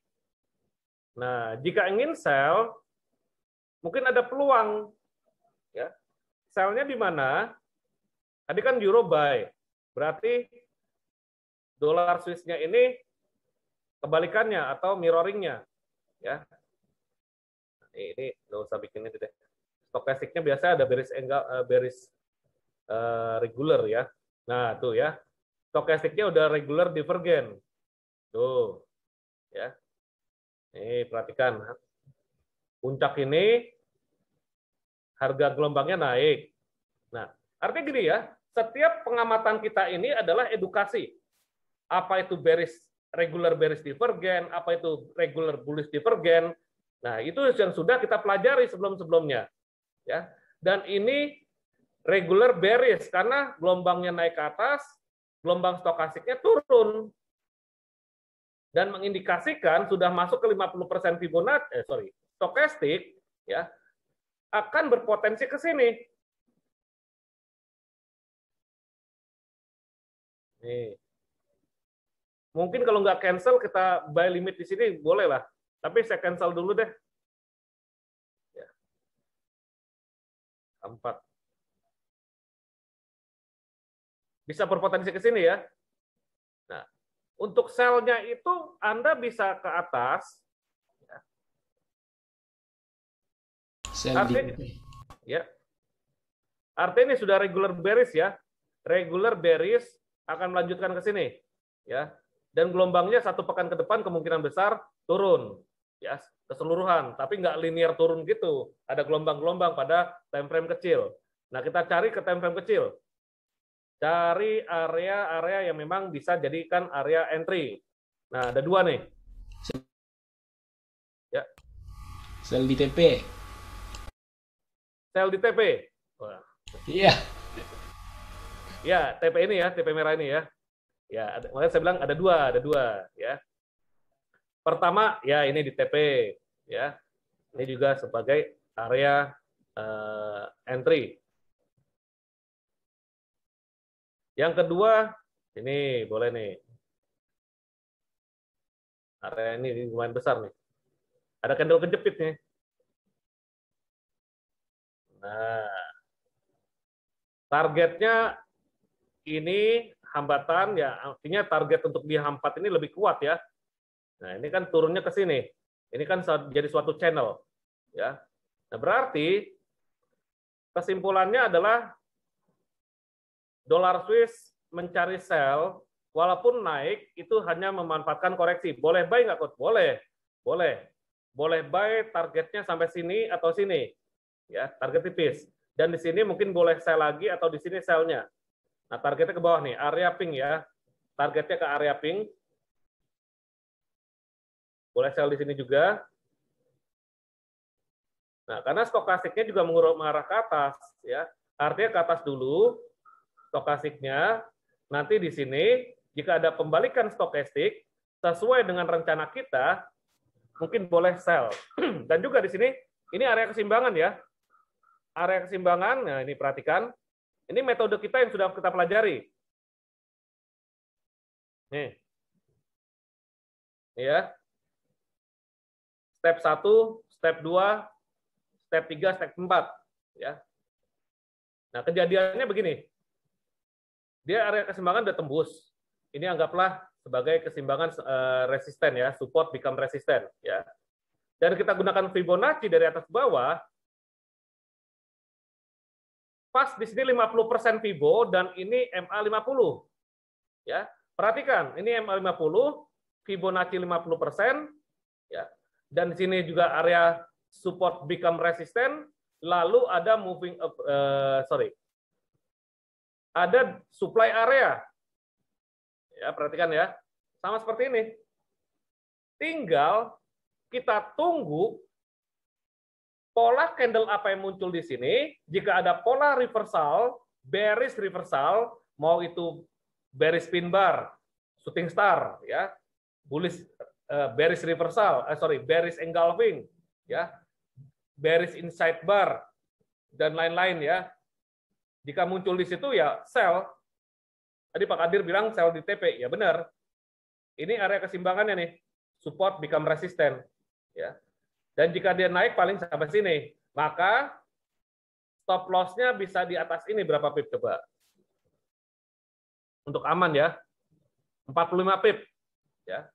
Nah, jika ingin sell, mungkin ada peluang. Ya. Sell-nya di mana? Tadi kan euro buy. Berarti dolar Swiss-nya ini kebalikannya atau mirroring-nya. Ya. Ini nggak usah bikin ini deh. Stokastiknya biasa ada bearish regular ya. Nah, tuh ya. Stokastiknya udah regular divergen. Tuh. Ya. Nih, perhatikan. Puncak ini harga gelombangnya naik. Nah, artinya gini ya, setiap pengamatan kita ini adalah edukasi. Apa itu regular bearish divergen, apa itu regular bullish divergen. Nah, itu yang sudah kita pelajari sebelum-sebelumnya. Ya. Dan ini regular bearish karena gelombangnya naik ke atas, gelombang stokastiknya turun. Dan mengindikasikan sudah masuk ke 50% Fibonacci, stokastik ya, akan berpotensi ke sini. Nih. Mungkin kalau nggak cancel kita buy limit di sini boleh lah. Tapi saya cancel dulu deh. Ya. 4. Bisa berpotensi ke sini ya. Nah, untuk sell-nya itu Anda bisa ke atas. Ya. Artinya ini sudah regular bearish ya. Regular bearish akan melanjutkan ke sini. Ya. Dan gelombangnya 1 pekan ke depan kemungkinan besar turun. Ya, keseluruhan, tapi nggak linear turun gitu. Ada gelombang-gelombang pada time frame kecil. Nah, kita cari ke time frame kecil. Cari area-area yang memang bisa jadikan area entry. Nah, ada 2 nih. Ya. Sell di TP. Sell di TP. Iya. Ya, TP ini ya, TP merah ini ya. Ya, makanya saya bilang ada dua, ya. Pertama, ya ini di TP, ya. Ini juga sebagai area entry. Yang kedua, ini boleh nih. Area ini lumayan besar nih. Ada candle kejepit nih. Nah, targetnya ini hambatan ya, artinya target untuk di hampat ini lebih kuat ya. Nah, ini kan turunnya ke sini. Ini kan jadi suatu channel ya. Nah, berarti kesimpulannya adalah dolar Swiss mencari sell walaupun naik itu hanya memanfaatkan koreksi. Boleh buy nggak, Coach? Boleh. Boleh. Boleh buy targetnya sampai sini atau sini. Ya, target tipis. Dan di sini mungkin boleh sell lagi atau di sini sell-nya. Nah, targetnya ke bawah nih, area pink ya. Targetnya ke area pink. Boleh sell di sini juga. Nah, karena stokastiknya juga mengarah ke atas ya. Artinya ke atas dulu stokastiknya. Nanti di sini jika ada pembalikan stokastik sesuai dengan rencana kita, mungkin boleh sell. Dan juga di sini ini area keseimbangan ya. area keseimbangan, nah ini perhatikan. Ini metode kita yang sudah kita pelajari. Nih. Ya. Step 1, step 2, step 3, step 4. Ya. Nah, kejadiannya begini. Dia area keseimbangan udah tembus. Ini anggaplah sebagai keseimbangan resisten ya, support become resistant ya. Dan kita gunakan Fibonacci dari atas ke bawah. Pas di sini 50% Fibo dan ini MA50. Ya. Perhatikan, ini MA50, Fibonacci 50%, ya. Dan di sini juga area support become resistant, lalu ada ada supply area. Ya, perhatikan ya. Sama seperti ini. Tinggal kita tunggu pola candle apa yang muncul di sini. Jika ada pola reversal, bearish reversal, mau itu bearish pin bar, shooting star, ya, bullish bearish reversal, bearish engulfing, ya, bearish inside bar, dan lain-lain ya. Jika muncul di situ ya sell. Tadi Pak Kadir bilang sell di TP, ya benar. Ini area keseimbangannya nih, support become resistant, ya. Dan jika dia naik paling sampai sini, maka stop loss-nya bisa di atas ini berapa pip coba? Untuk aman ya. 45 pip. Ya.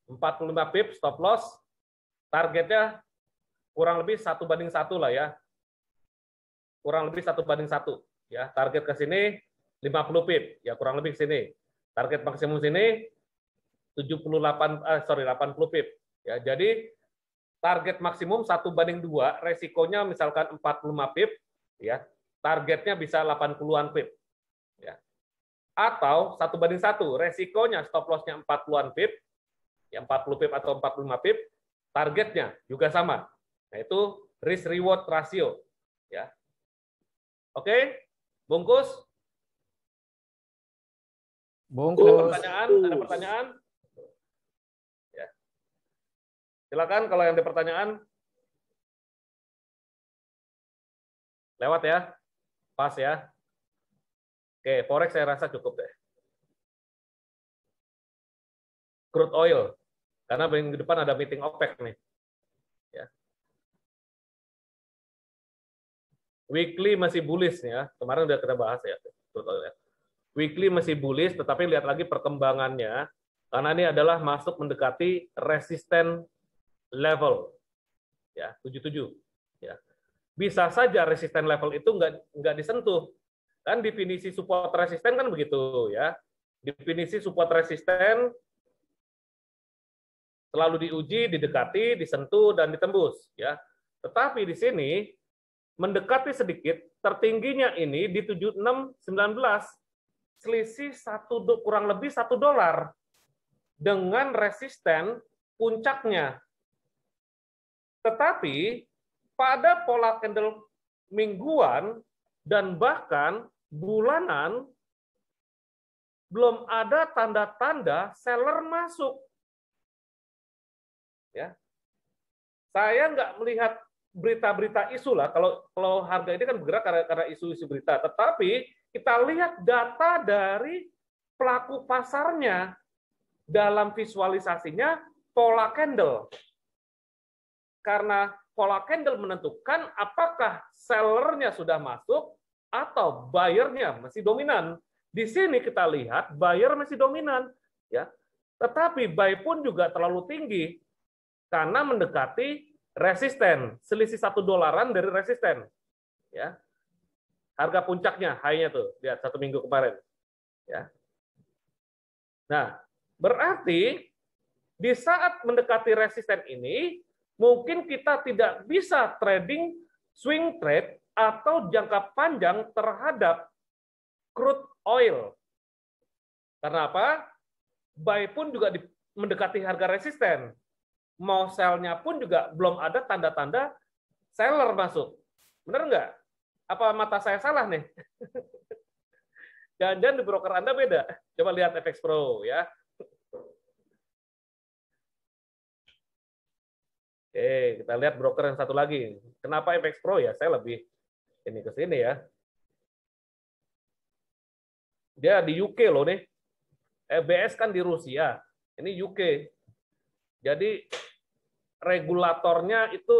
45 pip stop loss. Targetnya kurang lebih 1:1 lah ya. Kurang lebih 1:1 ya. Target ke sini 50 pip, ya kurang lebih ke sini. Target maksimum sini 80 pip. Ya, jadi target maksimum 1:2, resikonya misalkan 45 pip, ya. Targetnya bisa 80-an pip. Ya. Atau 1:1, resikonya stop loss-nya 40-an pip, ya 40 pip atau 45 pip, targetnya juga sama. Nah, itu risk reward ratio, ya. Oke, bungkus. Bungkus. Ada pertanyaan? Ya. Silakan kalau yang ada pertanyaan. Lewat ya. Pas ya. Oke, forex saya rasa cukup deh. Crude oil. Karena minggu depan ada meeting OPEC nih. Ya. Weekly masih bullish ya. Kemarin udah kita bahas ya. Crude oil ya. Weekly masih bullish, tetapi lihat lagi perkembangannya. Karena ini adalah masuk mendekati resisten level. Ya, 77. Ya. Bisa saja resisten level itu nggak disentuh. Kan definisi support resisten kan begitu ya. Definisi support resisten selalu diuji, didekati, disentuh dan ditembus ya. Tetapi di sini mendekati sedikit, tertingginya ini di 76.19, selisih kurang lebih $1 dengan resisten puncaknya. Tetapi pada pola candle mingguan dan bahkan bulanan belum ada tanda-tanda seller masuk. Ya, saya nggak melihat berita-berita isu lah. Kalau harga ini kan bergerak karena isu-isu berita. Tetapi kita lihat data dari pelaku pasarnya dalam visualisasinya pola candle. Karena pola candle menentukan apakah sellernya sudah masuk atau buyernya masih dominan. Di sini kita lihat buyer masih dominan, ya. Tetapi buy pun juga terlalu tinggi karena mendekati resisten, selisih $1 dari resisten, ya. Harga puncaknya, high-nya tuh, lihat 1 minggu kemarin, ya. Nah, berarti di saat mendekati resisten ini, mungkin kita tidak bisa trading swing trade atau jangka panjang terhadap crude oil. Karena apa? Buy pun juga mendekati harga resisten. Mau sell-nya pun juga belum ada tanda-tanda seller masuk. Benar nggak? Apa mata saya salah nih? Jangan-jangan di broker Anda beda. Coba lihat FX Pro ya. Oke, kita lihat broker yang satu lagi. Kenapa FX Pro ya? Saya lebih Ini ke sini ya. Dia di UK loh nih. BS kan di Rusia. Ini UK. Jadi regulasinya itu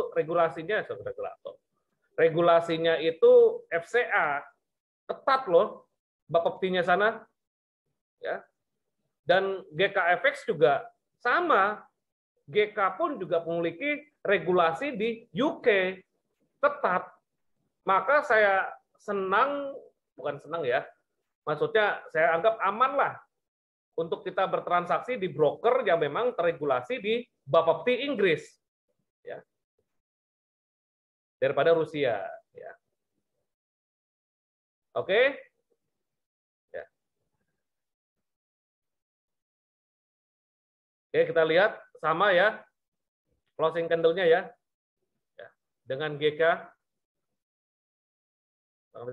FCA. Ketat loh Bapeptinya sana. Ya. Dan GKFX juga sama. GK pun juga memiliki regulasi di UK. Ketat. Maka saya bukan senang ya, maksudnya saya anggap aman lah untuk kita bertransaksi di broker yang memang terregulasi di Bapepti Inggris, ya, daripada Rusia. Ya. Oke, ya. Oke, kita lihat sama ya, closing candle-nya ya, dengan GK.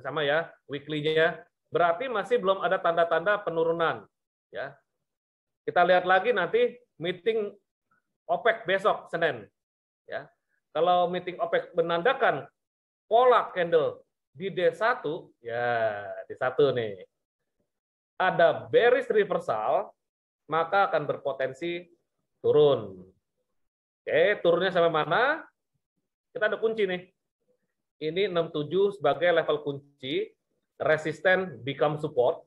Sama ya, weekly-nya. Berarti masih belum ada tanda-tanda penurunan. Ya. Kita lihat lagi nanti meeting OPEC besok, Senin. Ya. Kalau meeting OPEC menandakan pola candle di D1, ya D1 nih, ada bearish reversal, maka akan berpotensi turun. Oke, turunnya sampai mana? Kita ada kunci nih. Ini 67 sebagai level kunci, resisten become support,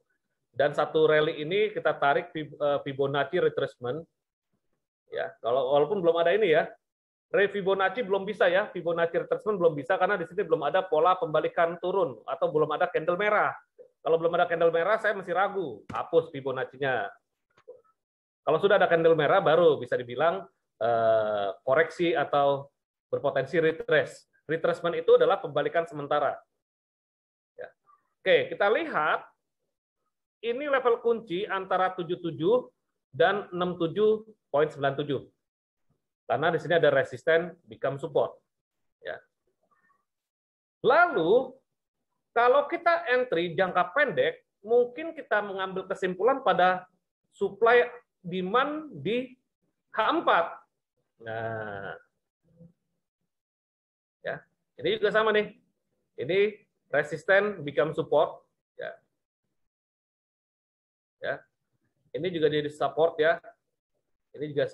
dan satu rally ini kita tarik Fibonacci retracement. Ya, walaupun belum ada ini ya, Fibonacci belum bisa ya, Fibonacci retracement belum bisa karena di sini belum ada pola pembalikan turun atau belum ada candle merah. Kalau belum ada candle merah, saya masih ragu, hapus Fibonacci-nya. Kalau sudah ada candle merah, baru bisa dibilang koreksi atau berpotensi retrace. Retracement itu adalah pembalikan sementara. Ya. Oke, kita lihat ini level kunci antara 77 dan 67.97. Karena di sini ada resisten become support. Ya. Lalu kalau kita entry jangka pendek, mungkin kita mengambil kesimpulan pada supply demand di H4. Nah, ya, ini juga sama nih. Ini resisten become support. Ya, ya. Ini juga jadi support ya. Ini juga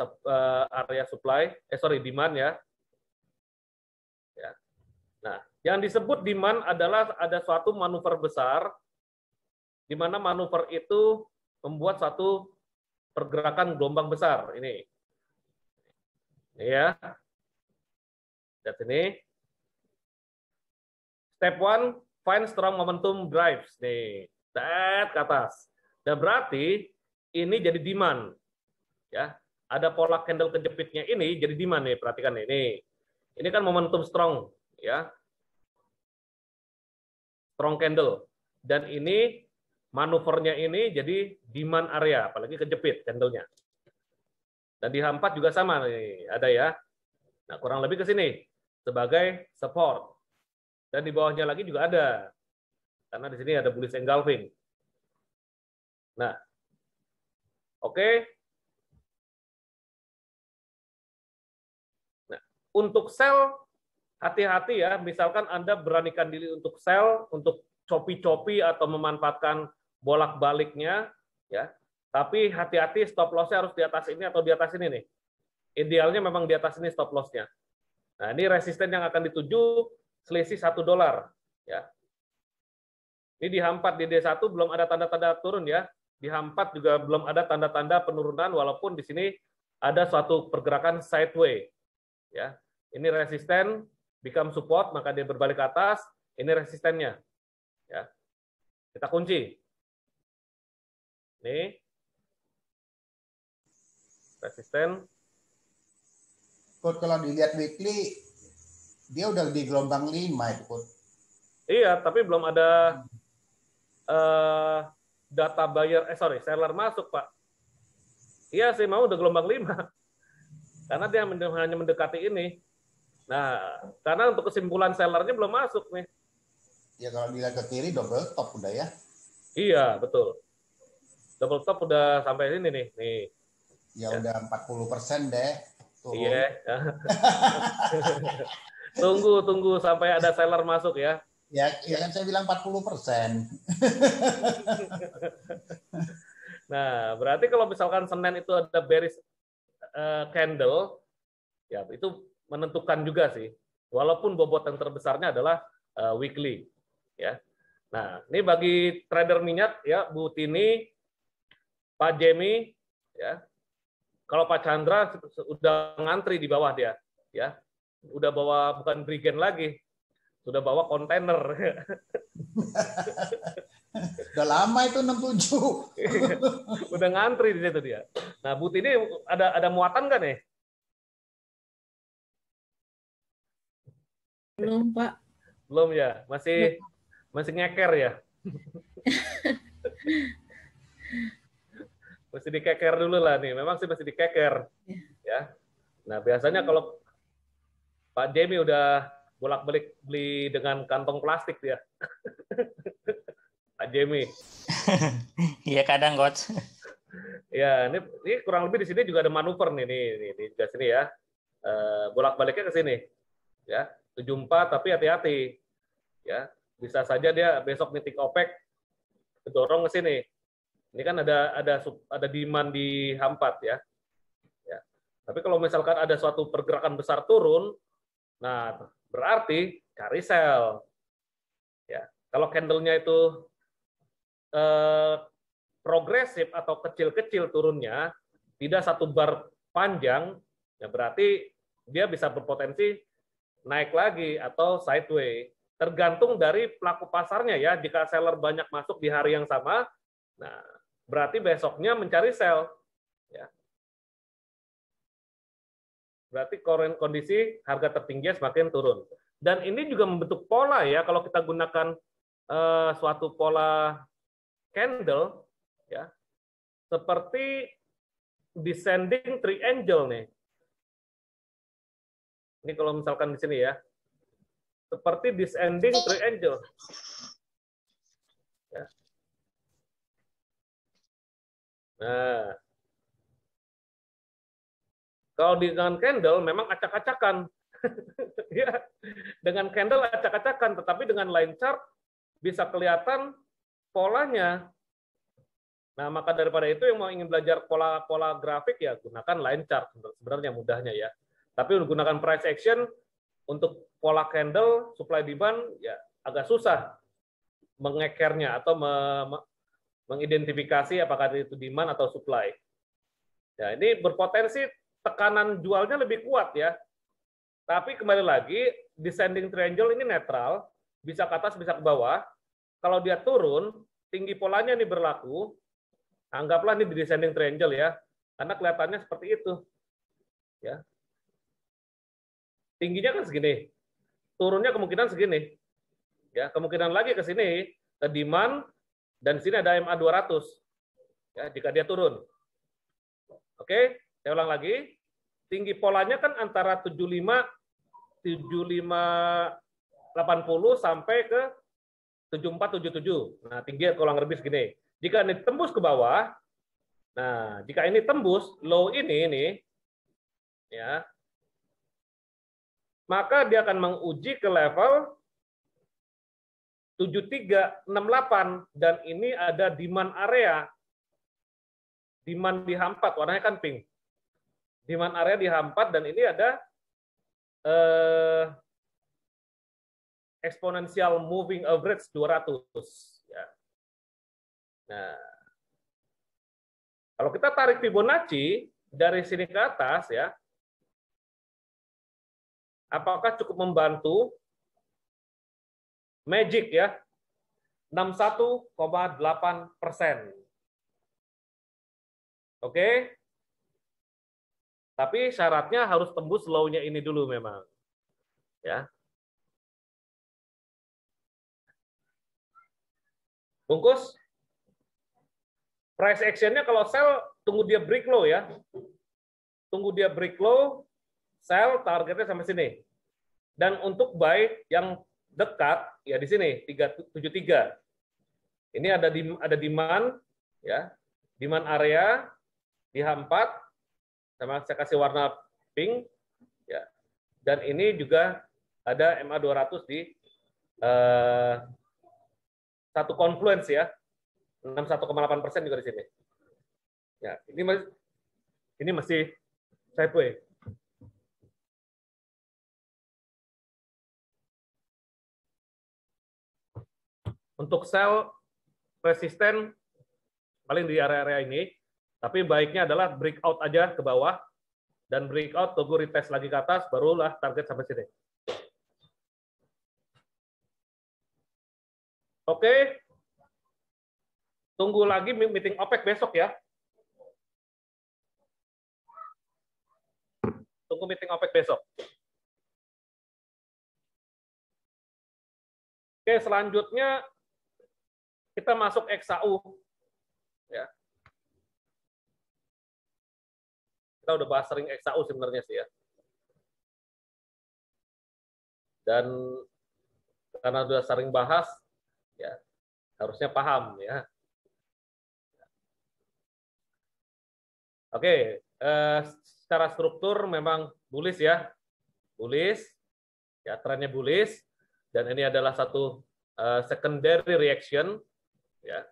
area supply. Demand ya. Ya. Nah, yang disebut demand adalah ada suatu manuver besar, di mana manuver itu membuat satu pergerakan gelombang besar. Ini ya. Lihat sini. Step 1, find strong momentum drives. Nih, ke atas. Dan berarti ini jadi demand. Ya, ada pola candle kejepitnya ini jadi demand nih, perhatikan ini. Ini kan momentum strong, ya. Strong candle. Dan ini manuvernya ini jadi demand area, apalagi kejepit candlenya. Dan di H4 juga sama nih, ada ya. Nah, kurang lebih ke sini sebagai support. Dan di bawahnya lagi juga ada. Karena di sini ada bullish engulfing. Nah, oke. Nah, untuk sell hati-hati ya. Misalkan Anda beranikan diri untuk sell, untuk copi-copi atau memanfaatkan bolak-baliknya, ya. Tapi hati-hati stop loss-nya harus di atas ini atau di atas ini nih. Idealnya memang di atas ini stop loss-nya. Nah, ini resisten yang akan dituju selisih $1, ya. Ini di H4 di D1 belum ada tanda-tanda turun ya. Di H4 juga belum ada tanda-tanda penurunan walaupun di sini ada suatu pergerakan sideways, ya. Ini resisten become support maka dia berbalik ke atas, ini resistennya. Ya. Kita kunci. Ini resisten. Kut, kalau dilihat weekly dia udah di gelombang 5 itu, Kut. Iya, tapi belum ada data buyer, seller masuk, Pak. Iya sih, mau udah gelombang 5. Karena dia hanya mendekati ini. Nah, karena untuk kesimpulan sellernya belum masuk nih. Ya kalau dilihat ke kiri double top udah ya. Iya, betul. Double top udah sampai sini nih. Nih. Ya udah 40% deh. Turun. Iya. Tunggu sampai ada seller masuk ya. Ya kan saya bilang 40%. Nah, berarti kalau misalkan Senin itu ada bearish candle, ya itu menentukan juga sih. Walaupun bobot yang terbesarnya adalah weekly, ya. Nah, ini bagi trader minyak ya, Bu Tini, Pak Jemi, ya. Kalau Pak Chandra sudah ngantri di bawah dia, ya. Udah bawa bukan Brigjen lagi, sudah bawa kontainer. Udah lama itu 67. Udah ngantri di situ dia. Nah, Bu Tini ada muatan kan nih? Belum, Pak. Belum ya, masih ngeker ya. Mesti dikeker dulu lah nih. Memang sih mesti dikeker. Ya. Nah, biasanya kalau Pak Jamie udah bolak-balik beli dengan kantong plastik dia. Pak Jamie. Iya kadang, Coach. Ya, ini kurang lebih di sini juga ada manuver nih di sini ya. Bolak-baliknya ke sini. Ya, 74 tapi hati-hati. Ya, bisa saja dia besok nitik OPEC kedorong ke sini. Ini kan ada demand di H4 ya. Ya. Tapi kalau misalkan ada suatu pergerakan besar turun, nah berarti cari sell. Ya, kalau candle-nya itu progresif atau kecil-kecil turunnya, tidak satu bar panjang, ya berarti dia bisa berpotensi naik lagi atau sideways. Tergantung dari pelaku pasarnya ya. Jika seller banyak masuk di hari yang sama, nah berarti besoknya mencari sell. Ya. Berarti kondisi harga tertinggi semakin turun. Dan ini juga membentuk pola ya. Kalau kita gunakan suatu pola candle, ya seperti descending triangle nih. Ini kalau misalkan di sini ya. Seperti descending triangle. Ya. Nah, kalau dengan candle memang acak-acakan. Ya, dengan candle acak-acakan, tetapi dengan line chart bisa kelihatan polanya. Nah, maka daripada itu yang mau ingin belajar pola grafik ya gunakan line chart sebenarnya mudahnya ya. Tapi gunakan price action untuk pola candle supply demand ya agak susah mengekernya atau mengidentifikasi apakah itu demand atau supply. Ya, ini berpotensi tekanan jualnya lebih kuat ya. Tapi kembali lagi, descending triangle ini netral, bisa ke atas, bisa ke bawah. Kalau dia turun, tinggi polanya ini berlaku, anggaplah ini di descending triangle ya, karena kelihatannya seperti itu. Ya. Tingginya kan segini, turunnya kemungkinan segini. Ya, kemungkinan lagi ke sini, ke demand, dan sini ada MA 200. Ya, jika dia turun. Oke, saya ulang lagi. Tinggi polanya kan antara 75 80 sampai ke 74 77. Nah, tinggi kurang lebih segini. Jika ini tembus ke bawah, nah, jika ini tembus low ini ya, maka dia akan menguji ke level 7368 dan ini ada demand area. Demand di H4, warnanya kan pink. Demand area di H4 dan ini ada exponential moving average 200 ya. Nah, kalau kita tarik Fibonacci dari sini ke atas ya, apakah cukup membantu? Magic ya, 61,8%. Oke? Tapi syaratnya harus tembus low-nya ini dulu memang. Ya. Bungkus? Price action-nya kalau sell, tunggu dia break low ya. Tunggu dia break low, sell, targetnya sampai sini. Dan untuk buy yang dekat, ya di sini, 373. Ini ada demand, ya, demand area di H4, sama saya kasih warna pink, ya. Dan ini juga ada MA 200 di satu confluence ya, 61,8% juga di sini. Ya, ini masih sideways. Untuk sell resisten paling di area-area ini, tapi baiknya adalah breakout aja ke bawah dan breakout tunggu retest lagi ke atas, barulah target sampai sini. Oke, tunggu lagi meeting OPEC besok ya. Tunggu meeting OPEC besok. Oke, selanjutnya kita masuk XAU. Ya. Kita udah bahas sering XAU sebenarnya sih ya. Dan karena udah sering bahas, ya harusnya paham ya. Oke, secara struktur memang bullish ya, bullish, ya trennya bullish, dan ini adalah satu secondary reaction, ya.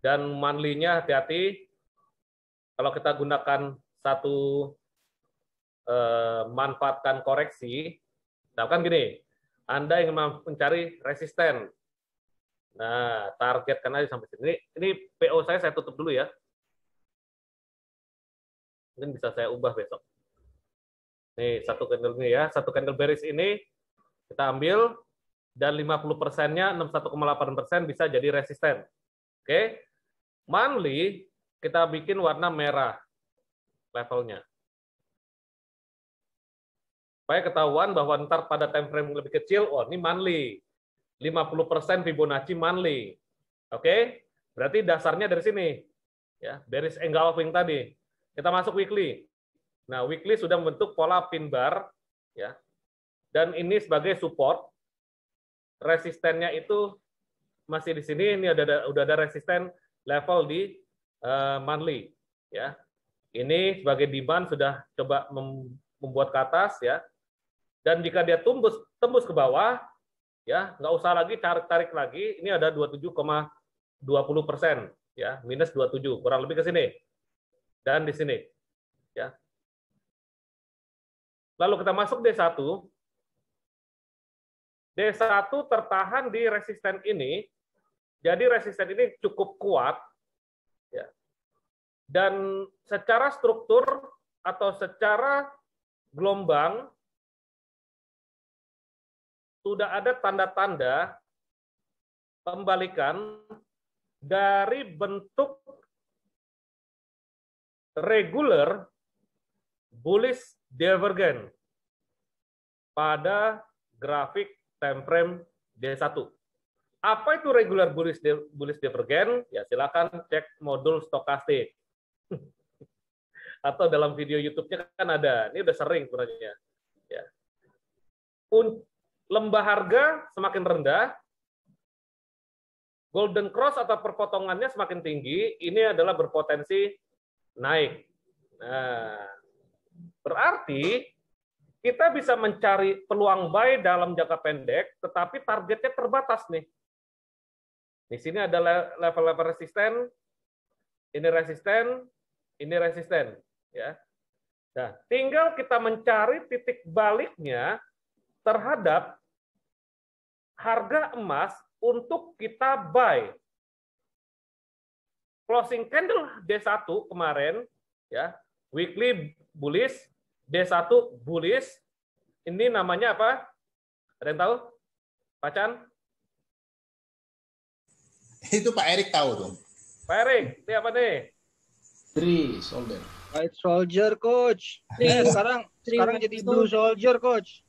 Dan monthly-nya hati-hati, kalau kita gunakan satu manfaatkan koreksi, misalkan gini, Anda ingin mencari resisten, nah targetkan aja sampai sini. Ini PO saya tutup dulu ya. Mungkin bisa saya ubah besok. Nih, satu candle ini ya, satu candle bearish ini kita ambil, dan 50%-nya 61,8% bisa jadi resisten. Oke. Monthly kita bikin warna merah levelnya. Supaya ketahuan bahwa ntar pada time frame lebih kecil, oh ini monthly. 50% Fibonacci monthly. Oke? Berarti dasarnya dari sini. Ya, bearish engulfing tadi. Kita masuk weekly. Nah, weekly sudah membentuk pola pin bar, ya. Dan ini sebagai support. Resistennya itu masih di sini, ini udah ada resisten level di monthly, ya. Ini sebagai demand sudah coba membuat ke atas, ya. Dan jika dia tembus ke bawah, ya nggak usah lagi tarik lagi. Ini ada 27,20%, ya, minus 27, kurang lebih ke sini. Dan di sini, ya. Lalu kita masuk D1. D1 tertahan di resisten ini, jadi resisten ini cukup kuat, ya. Dan secara struktur atau secara gelombang sudah ada tanda-tanda pembalikan dari bentuk regular bullish divergence pada grafik time frame D1. Apa itu regular bullish divergence? Ya silakan cek modul stokastik. Atau dalam video YouTube-nya kan ada. Ini udah sering sebenarnya. Ya. Lembah harga semakin rendah, golden cross atau perpotongannya semakin tinggi, ini adalah berpotensi naik. Nah, berarti kita bisa mencari peluang buy dalam jangka pendek, tetapi targetnya terbatas nih. Di sini ada level-level resisten, ini resisten, ya. Nah, tinggal kita mencari titik baliknya terhadap harga emas untuk kita buy. Closing candle D1 kemarin, ya, weekly bullish, D1 bullish. Ini namanya apa? Ada yang tahu? Pak Chan? Itu Pak Erik tahu tuh. Pak Erik, ini apa nih? 3 solder. White soldier, coach. Sekarang jadi blue soldier, coach.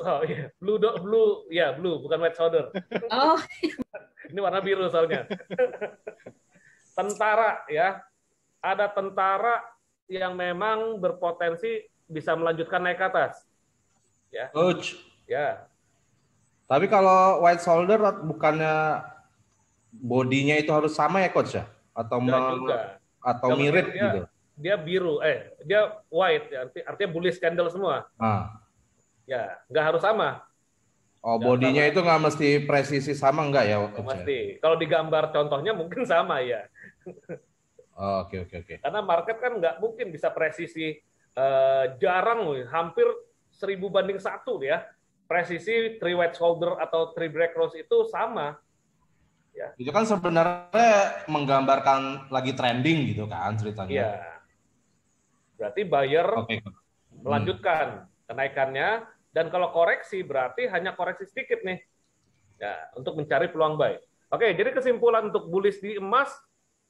Oh iya, blue, bukan white soldier. Oh, Ini warna biru soalnya. Tentara ya, ada tentara yang memang berpotensi bisa melanjutkan naik ke atas. Ya. Coach, Ya. tapi kalau white soldier bukannya bodinya itu harus sama ya coach ya? Atau Enggak juga. atau Kalau mirip dia, gitu? Dia biru, dia white, ya, artinya bullish candle semua. Ah. Ya, nggak harus sama. Oh, bodinya itu nggak mesti presisi sama nggak ya? Nggak mesti. Kalau digambar contohnya mungkin sama ya. Oh, oke. Karena market kan nggak mungkin bisa presisi, jarang loh, hampir 1000 banding 1 ya. Presisi 3 white shoulder atau 3 black cross itu sama. Ya. Itu kan sebenarnya menggambarkan lagi trending gitu kan ceritanya. Iya. Berarti buyer Oke. melanjutkan kenaikannya, dan kalau koreksi berarti hanya koreksi sedikit nih. Ya, untuk mencari peluang buy. Oke, jadi kesimpulan untuk bullish di emas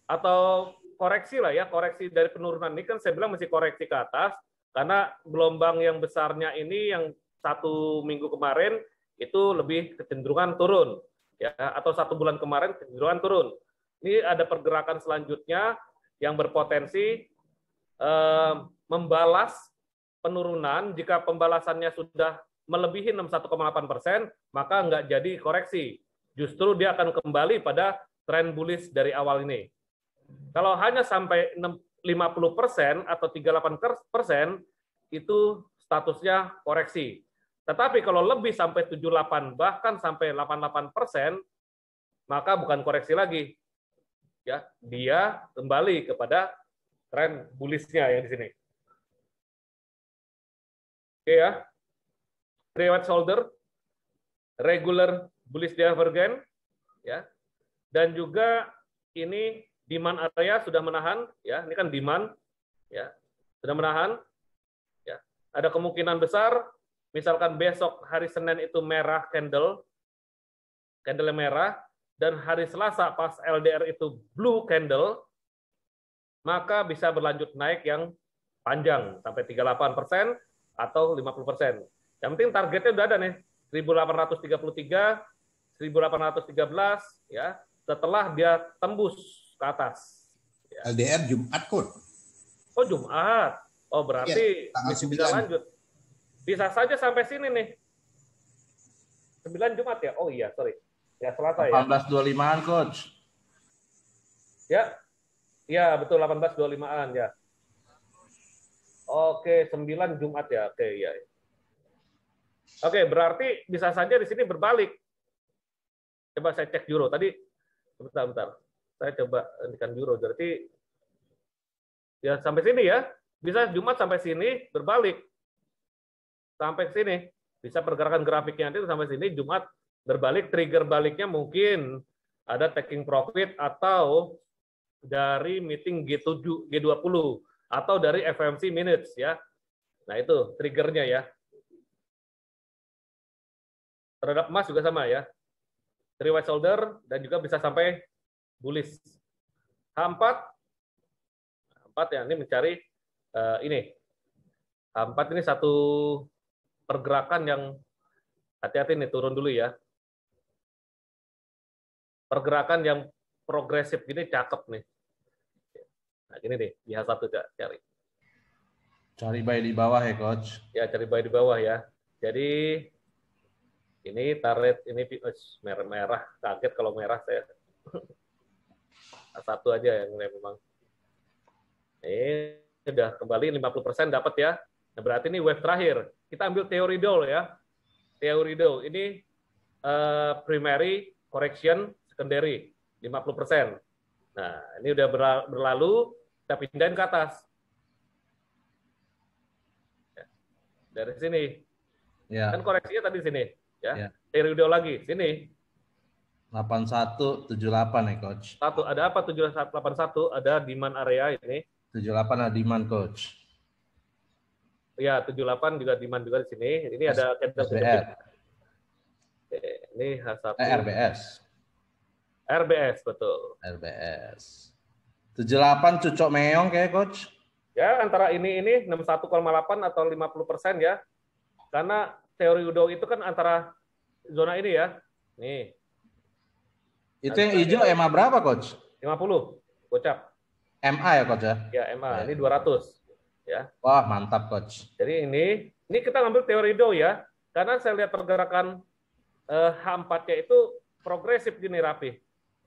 atau koreksi lah ya, koreksi dari penurunan ini kan saya bilang masih koreksi ke atas karena gelombang yang besarnya ini yang 1 minggu kemarin itu lebih kecenderungan turun ya, atau 1 bulan kemarin kecenderungan turun. Ini ada pergerakan selanjutnya yang berpotensi membalas penurunan. Jika pembalasannya sudah melebihi 61,8%, maka nggak jadi koreksi. Justru dia akan kembali pada tren bullish dari awal ini. Kalau hanya sampai 50% atau 38%, itu statusnya koreksi. Tetapi kalau lebih sampai 78, bahkan sampai 88%, maka bukan koreksi lagi. Ya, dia kembali kepada tren bullish-nya yang di sini. Oke ya. 3 white shoulder, regular bullish divergence, ya, dan juga ini demand area sudah menahan, ya, ini kan demand, ya, sudah menahan, ya, ada kemungkinan besar, misalkan besok hari Senin itu merah candle merah, dan hari Selasa pas LDR itu blue candle, maka bisa berlanjut naik yang panjang sampai 38% atau 50%. Yang penting targetnya udah ada nih, 1833, 1813 ya, setelah dia tembus ke atas. Ya. LDR Jumat Coach. Oh, Jumat. Oh, berarti tanggal bisa 9. lanjut. Bisa saja sampai sini nih. 9 Jumat ya? Oh iya, sorry. Ya, Selasa ya. 18.25-an, Coach. Ya. Ya, betul 18.25-an ya. Oke, 9 Jumat ya. Oke, ya. Oke, berarti bisa saja di sini berbalik. Coba saya cek euro. Tadi, bentar. Saya coba indikan euro. Berarti, ya sampai sini ya. Bisa Jumat sampai sini, berbalik. Sampai sini. Bisa pergerakan grafiknya nanti sampai sini, Jumat berbalik. Trigger baliknya mungkin ada taking profit atau dari meeting G7, G20. Atau dari FOMC minutes ya. Nah itu triggernya ya. Terhadap emas juga sama ya. 3 white shoulder dan juga bisa sampai bullish. H4 ya, ini mencari ini. H4 ini satu pergerakan yang hati-hati nih, turun dulu ya. Pergerakan yang progresif gini cakep nih. Nah, gini nih, di H1 cari. Cari buy di bawah ya, Coach. Ya, cari buy di bawah ya. Jadi ini target ini merah, kaget kalau merah saya. Satu aja yang memang. Ini udah kembali 50% dapat ya. Nah, berarti ini wave terakhir. Kita ambil teori Dow ya. Teori Dow ini primary correction, secondary 50%. Nah, ini udah berlalu, kita pindahin ke atas. Dari sini. Ya. Kan koreksinya tadi sini. Ya. Teori Dow lagi, sini. 8178 ya, Coach. Ada apa 7181? Ada demand area ini. 78 ada demand, Coach. Ya, 78 juga demand juga di sini. Ini ada SBR. Ini H1. RBS. RBS, betul. RBS. 78 cucok meong kayak, Coach. Ya, antara ini 61,8 atau 50% ya. Karena teori Dow itu kan antara zona ini ya. Nih. Itu yang hijau EMA berapa, Coach? 50, gocap. MA ya, Coach ya? Ya, MA. Ini 200. Ya. Wah, mantap, Coach. Jadi ini kita ngambil teori Dow ya. Karena saya lihat pergerakan H4-nya itu progresif gini, rapi.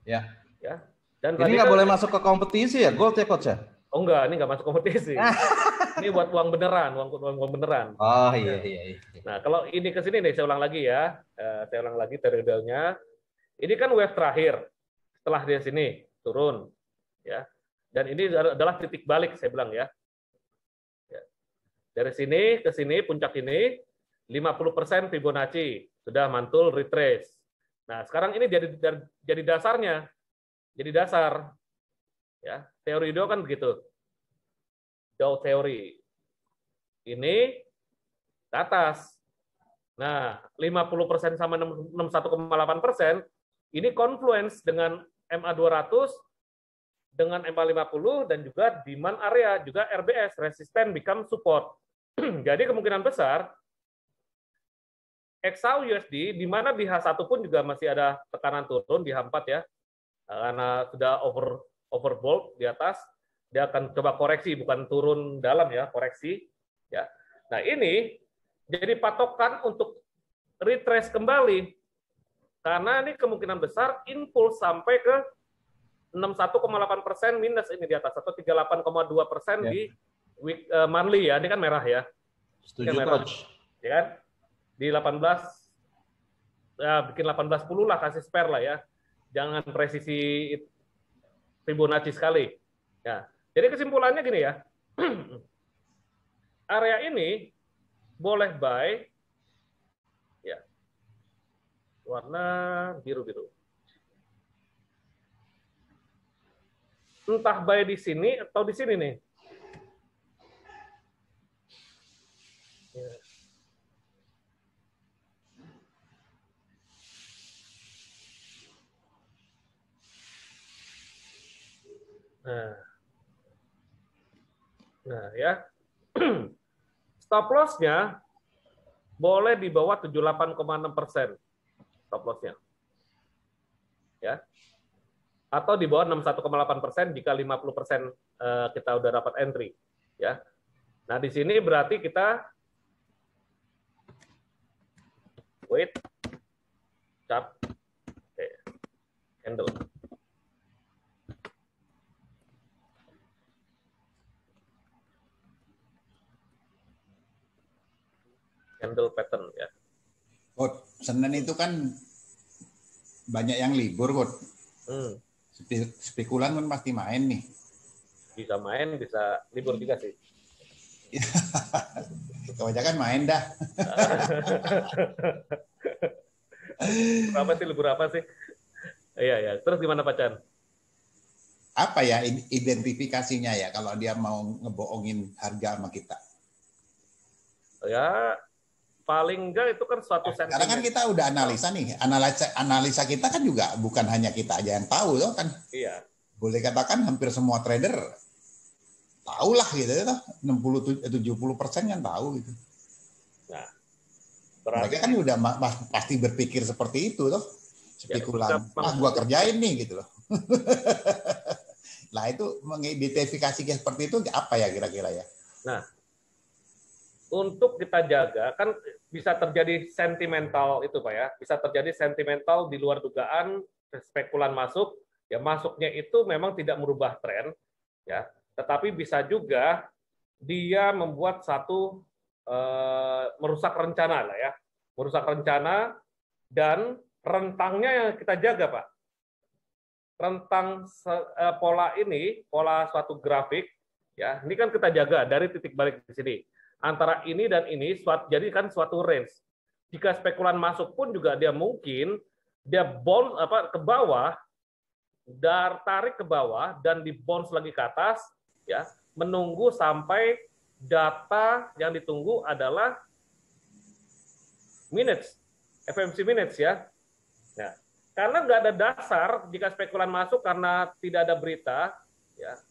Ya. Ya. Dan ini nggak boleh masuk ke kompetisi ya, Gold ya, Coach ya? Oh enggak, ini nggak masuk kompetisi. Ini buat uang beneran, uang beneran. Oh iya iya. Nah, kalau ini ke sini nih, saya ulang lagi ya. Saya ulang lagi periodenya. Ini kan wave terakhir. Setelah dia sini turun, ya. Dan ini adalah titik balik, saya bilang ya. Dari sini ke sini, puncak ini 50% Fibonacci sudah mantul retrace. Nah, sekarang ini jadi dasarnya, jadi dasar. Ya, teori Dow kan begitu. Dow teori. Ini ke atas. Nah, 50% sama 61,8%, ini confluence dengan MA200, dengan MA50, dan juga demand area, juga RBS, resistance become support. Jadi kemungkinan besar, XAU USD, di mana di H1 pun juga masih ada tekanan turun di H4 ya, karena sudah overbought di atas, dia akan coba koreksi, bukan turun dalam ya, koreksi. Ya. Nah ini jadi patokan untuk retrace kembali, karena ini kemungkinan besar impulse sampai ke 61,8% minus ini di atas, atau 38,2% di week monthly ya, ini kan merah ya. Setuju kan merah, coach. ya kan? Di 18, ya bikin 18.10 lah, kasih spare lah ya. Jangan presisi Fibonacci sekali. Ya. Jadi kesimpulannya gini ya, area ini boleh buy, ya, warna biru-biru. Entah buy di sini atau di sini nih. Ya. Nah ya, stop loss-nya boleh di bawah 78,6% stop loss-nya, ya, atau di bawah 61,8% jika 50% kita udah dapat entry, ya. Nah di sini berarti kita wait, chart, candle. Candle pattern ya. Coach, Senin itu kan banyak yang libur, Coach. Spekulan kan pasti main nih. Bisa main, bisa libur juga sih. Kebanyakan main dah. Libur apa sih? Iya ya. Terus gimana Pak Chan? Apa ya identifikasinya ya kalau dia mau ngebohongin harga sama kita? Ya paling enggak itu kan suatu sentimen. Karena kan kita udah analisa nih, analisa kita kan juga bukan hanya kita aja yang tahu loh kan. Iya. Boleh katakan hampir semua trader tahu lah gitu ya, 60-70% kan tahu gitu. Nah, berarti mereka kan udah pasti berpikir seperti itu loh, spekulan. Ah, gua kerjain nih gitu loh. Nah itu mengidentifikasi seperti itu apa ya kira-kira ya? Nah, untuk kita jaga, kan bisa terjadi sentimental itu Pak ya, bisa terjadi sentimental di luar dugaan, spekulan masuk, ya masuknya itu memang tidak merubah tren, ya, tetapi bisa juga dia membuat satu merusak rencana lah ya, merusak rencana, dan rentangnya yang kita jaga Pak, rentang pola ini, pola suatu grafik, ya, ini kan kita jaga dari titik balik di sini. Antara ini dan ini, jadi kan suatu range. Jika spekulan masuk pun juga dia mungkin dia bounce ke bawah, tarik ke bawah dan di bounce lagi ke atas, ya, menunggu sampai data yang ditunggu adalah minutes, FOMC minutes ya. Nah, karena nggak ada dasar jika spekulan masuk karena tidak ada berita, ya.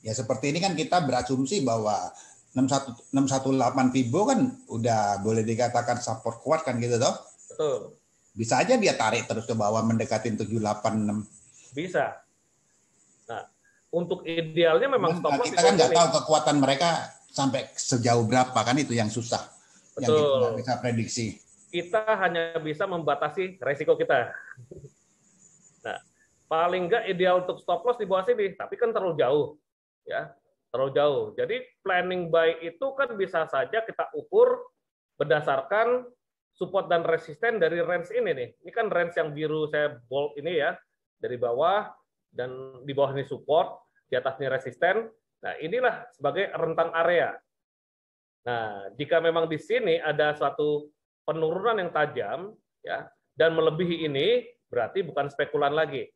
Ya seperti ini kan kita berasumsi bahwa 618 Fibo kan udah boleh dikatakan support kuat kan gitu toh? Betul. Bisa aja dia tarik terus ke bawah mendekatin 786. Bisa. Nah, untuk idealnya memang stop loss. Kita kan nggak tahu kekuatan mereka sampai sejauh berapa kan, itu yang susah. Betul. Yang kita nggak bisa prediksi. Kita hanya bisa membatasi resiko kita. Nah, paling nggak ideal untuk stop loss di bawah sini, tapi kan terlalu jauh, ya. terlalu jauh. Jadi planning buy itu kan bisa saja kita ukur berdasarkan support dan resisten dari range ini nih. Ini kan range yang biru saya bold ini ya, dari bawah dan di bawah ini support, di atas ini resisten. Nah, inilah sebagai rentang area. Nah, jika memang di sini ada suatu penurunan yang tajam ya dan melebihi ini, berarti bukan spekulan lagi.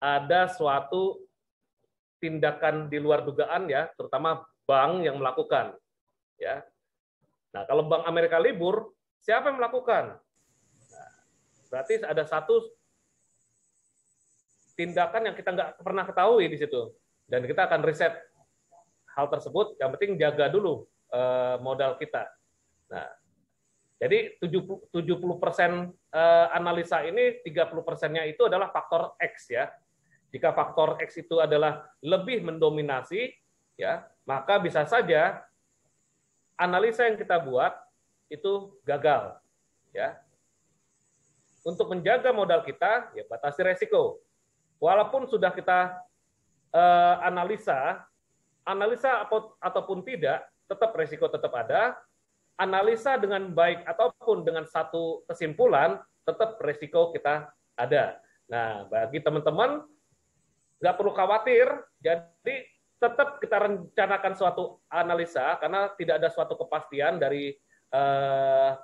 Ada suatu tindakan di luar dugaan ya, terutama bank yang melakukan ya. Nah, kalau Bank Amerika libur, siapa yang melakukan? Nah, berarti ada satu tindakan yang kita nggak pernah ketahui di situ. Dan kita akan riset hal tersebut, yang penting jaga dulu modal kita. Nah, jadi 70% analisa ini, 30%-nya itu adalah faktor X ya. Jika faktor X itu adalah lebih mendominasi, ya, maka bisa saja analisa yang kita buat itu gagal. Ya. Untuk menjaga modal kita, ya batasi resiko. Walaupun sudah kita analisa ataupun tidak, tetap resiko tetap ada. Analisa dengan baik ataupun dengan satu kesimpulan, tetap resiko kita ada. Nah, bagi teman-teman, nggak perlu khawatir, jadi tetap kita rencanakan suatu analisa, karena tidak ada suatu kepastian dari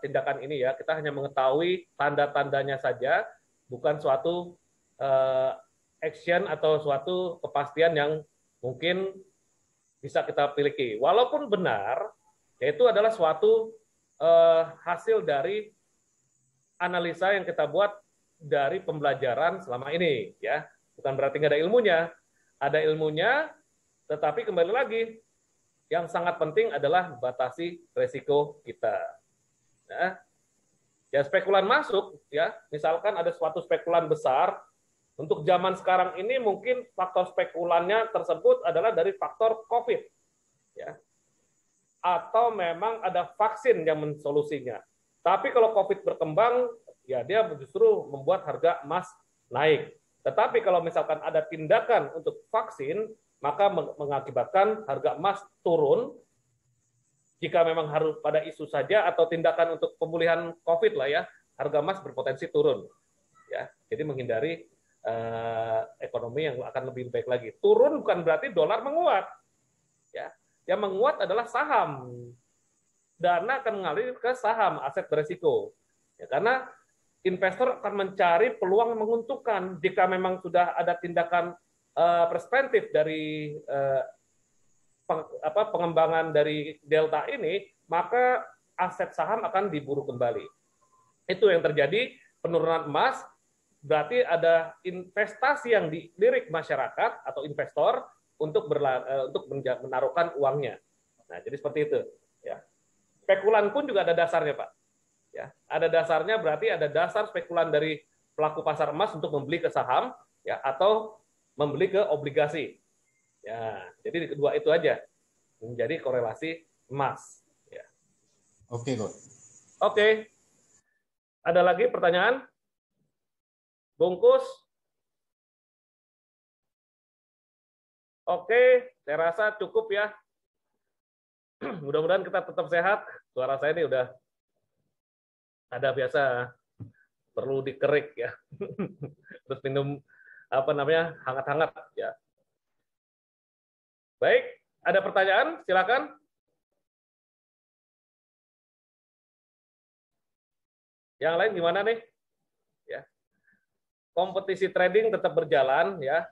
tindakan ini ya. Kita hanya mengetahui tanda-tandanya saja, bukan suatu action atau suatu kepastian yang mungkin bisa kita miliki. Walaupun benar, yaitu adalah suatu hasil dari analisa yang kita buat dari pembelajaran selama ini, ya. Bukan berarti nggak ada ilmunya. Ada ilmunya, tetapi kembali lagi, yang sangat penting adalah batasi resiko kita. Nah, ya spekulan masuk, ya. Misalkan ada suatu spekulan besar, untuk zaman sekarang ini mungkin faktor spekulannya tersebut adalah dari faktor COVID, ya. Atau memang ada vaksin yang mensolusinya. Tapi kalau COVID berkembang, ya dia justru membuat harga emas naik. Tetapi kalau misalkan ada tindakan untuk vaksin, maka mengakibatkan harga emas turun. Jika memang harus pada isu saja atau tindakan untuk pemulihan COVID lah ya, harga emas berpotensi turun. Ya, jadi menghindari ekonomi yang akan lebih baik lagi. Turun bukan berarti dolar menguat. Ya, yang menguat adalah saham. Dana akan mengalir ke saham, aset beresiko. Ya, karena investor akan mencari peluang yang menguntungkan. Jika memang sudah ada tindakan perspektif dari pengembangan dari delta ini, maka aset saham akan diburu kembali. Itu yang terjadi, penurunan emas, berarti ada investasi yang dilirik masyarakat atau investor untuk menaruhkan uangnya. Nah, jadi seperti itu. Ya. Spekulan pun juga ada dasarnya, Pak. Ya, ada dasarnya, berarti ada dasar spekulan dari pelaku pasar emas untuk membeli ke saham, ya, atau membeli ke obligasi. Ya, jadi kedua itu aja menjadi korelasi emas. Ya. Oke, kok. Oke. Ada lagi pertanyaan? Bungkus? Oke, saya rasa cukup ya. Mudah-mudahan kita tetap sehat. Suara saya ini udah ada biasa perlu dikerik ya. Terus minum hangat-hangat ya. Baik, ada pertanyaan? Silakan. Yang lain gimana nih? Ya. Kompetisi trading tetap berjalan ya.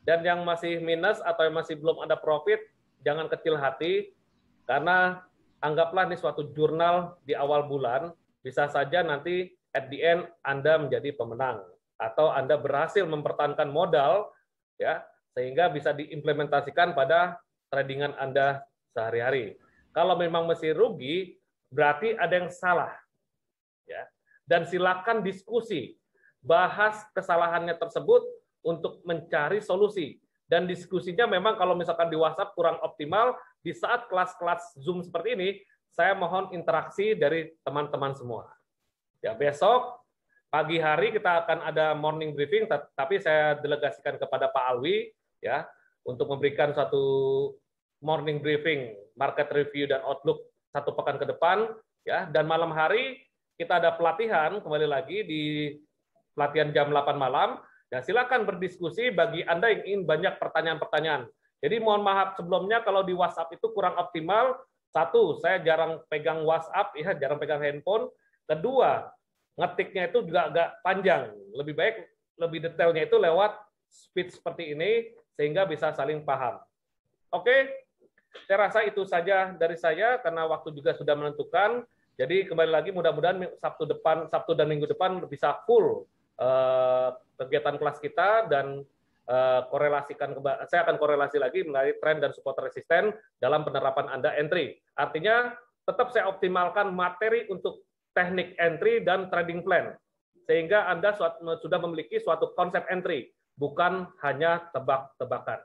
Dan yang masih minus atau yang masih belum ada profit, jangan kecil hati karena anggaplah ini suatu jurnal di awal bulan, bisa saja nanti at the end Anda menjadi pemenang atau Anda berhasil mempertahankan modal ya sehingga bisa diimplementasikan pada tradingan Anda sehari-hari. Kalau memang masih rugi, berarti ada yang salah. Ya. Dan silakan diskusi, bahas kesalahannya tersebut untuk mencari solusi. Dan diskusinya memang kalau misalkan di WhatsApp kurang optimal, di saat kelas-kelas Zoom seperti ini, saya mohon interaksi dari teman-teman semua. Ya, besok pagi hari kita akan ada morning briefing, tapi saya delegasikan kepada Pak Alwi, ya, untuk memberikan satu morning briefing, market review dan outlook 1 pekan ke depan, ya. Dan malam hari kita ada pelatihan kembali lagi di pelatihan jam 8 malam. Dan silakan berdiskusi bagi Anda yang ingin banyak pertanyaan-pertanyaan. Jadi mohon maaf sebelumnya kalau di WhatsApp itu kurang optimal. Satu, saya jarang pegang WhatsApp, ya, jarang pegang handphone. Kedua, ngetiknya itu juga agak panjang. Lebih baik, lebih detailnya itu lewat speech seperti ini, sehingga bisa saling paham. Oke, saya rasa itu saja dari saya, karena waktu juga sudah menentukan. Jadi kembali lagi mudah-mudahan Sabtu dan Minggu depan bisa full kegiatan kelas kita, dan saya akan korelasi lagi mengenai tren dan support resisten dalam penerapan Anda entry. Artinya tetap saya optimalkan materi untuk teknik entry dan trading plan, sehingga Anda sudah memiliki suatu konsep entry, bukan hanya tebak-tebakan.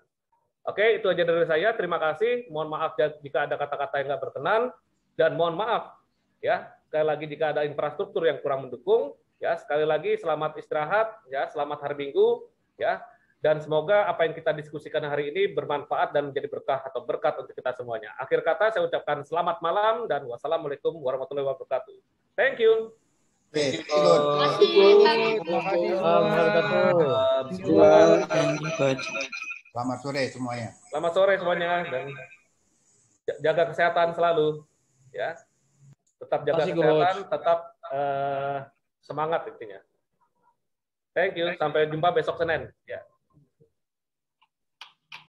Oke, itu aja dari saya. Terima kasih. Mohon maaf jika ada kata-kata yang nggak berkenan, dan mohon maaf ya sekali lagi jika ada infrastruktur yang kurang mendukung. Ya, sekali lagi selamat istirahat, ya, selamat hari Minggu, ya, dan semoga apa yang kita diskusikan hari ini bermanfaat dan menjadi berkah atau berkat untuk kita semuanya. Akhir kata saya ucapkan selamat malam dan wassalamualaikum warahmatullahi wabarakatuh. Thank you. Oke, selamat sore semuanya. Selamat sore semuanya, dan jaga kesehatan selalu, ya. Tetap jaga kesehatan, tetap semangat intinya. Thank you. Sampai jumpa besok Senin. Ya.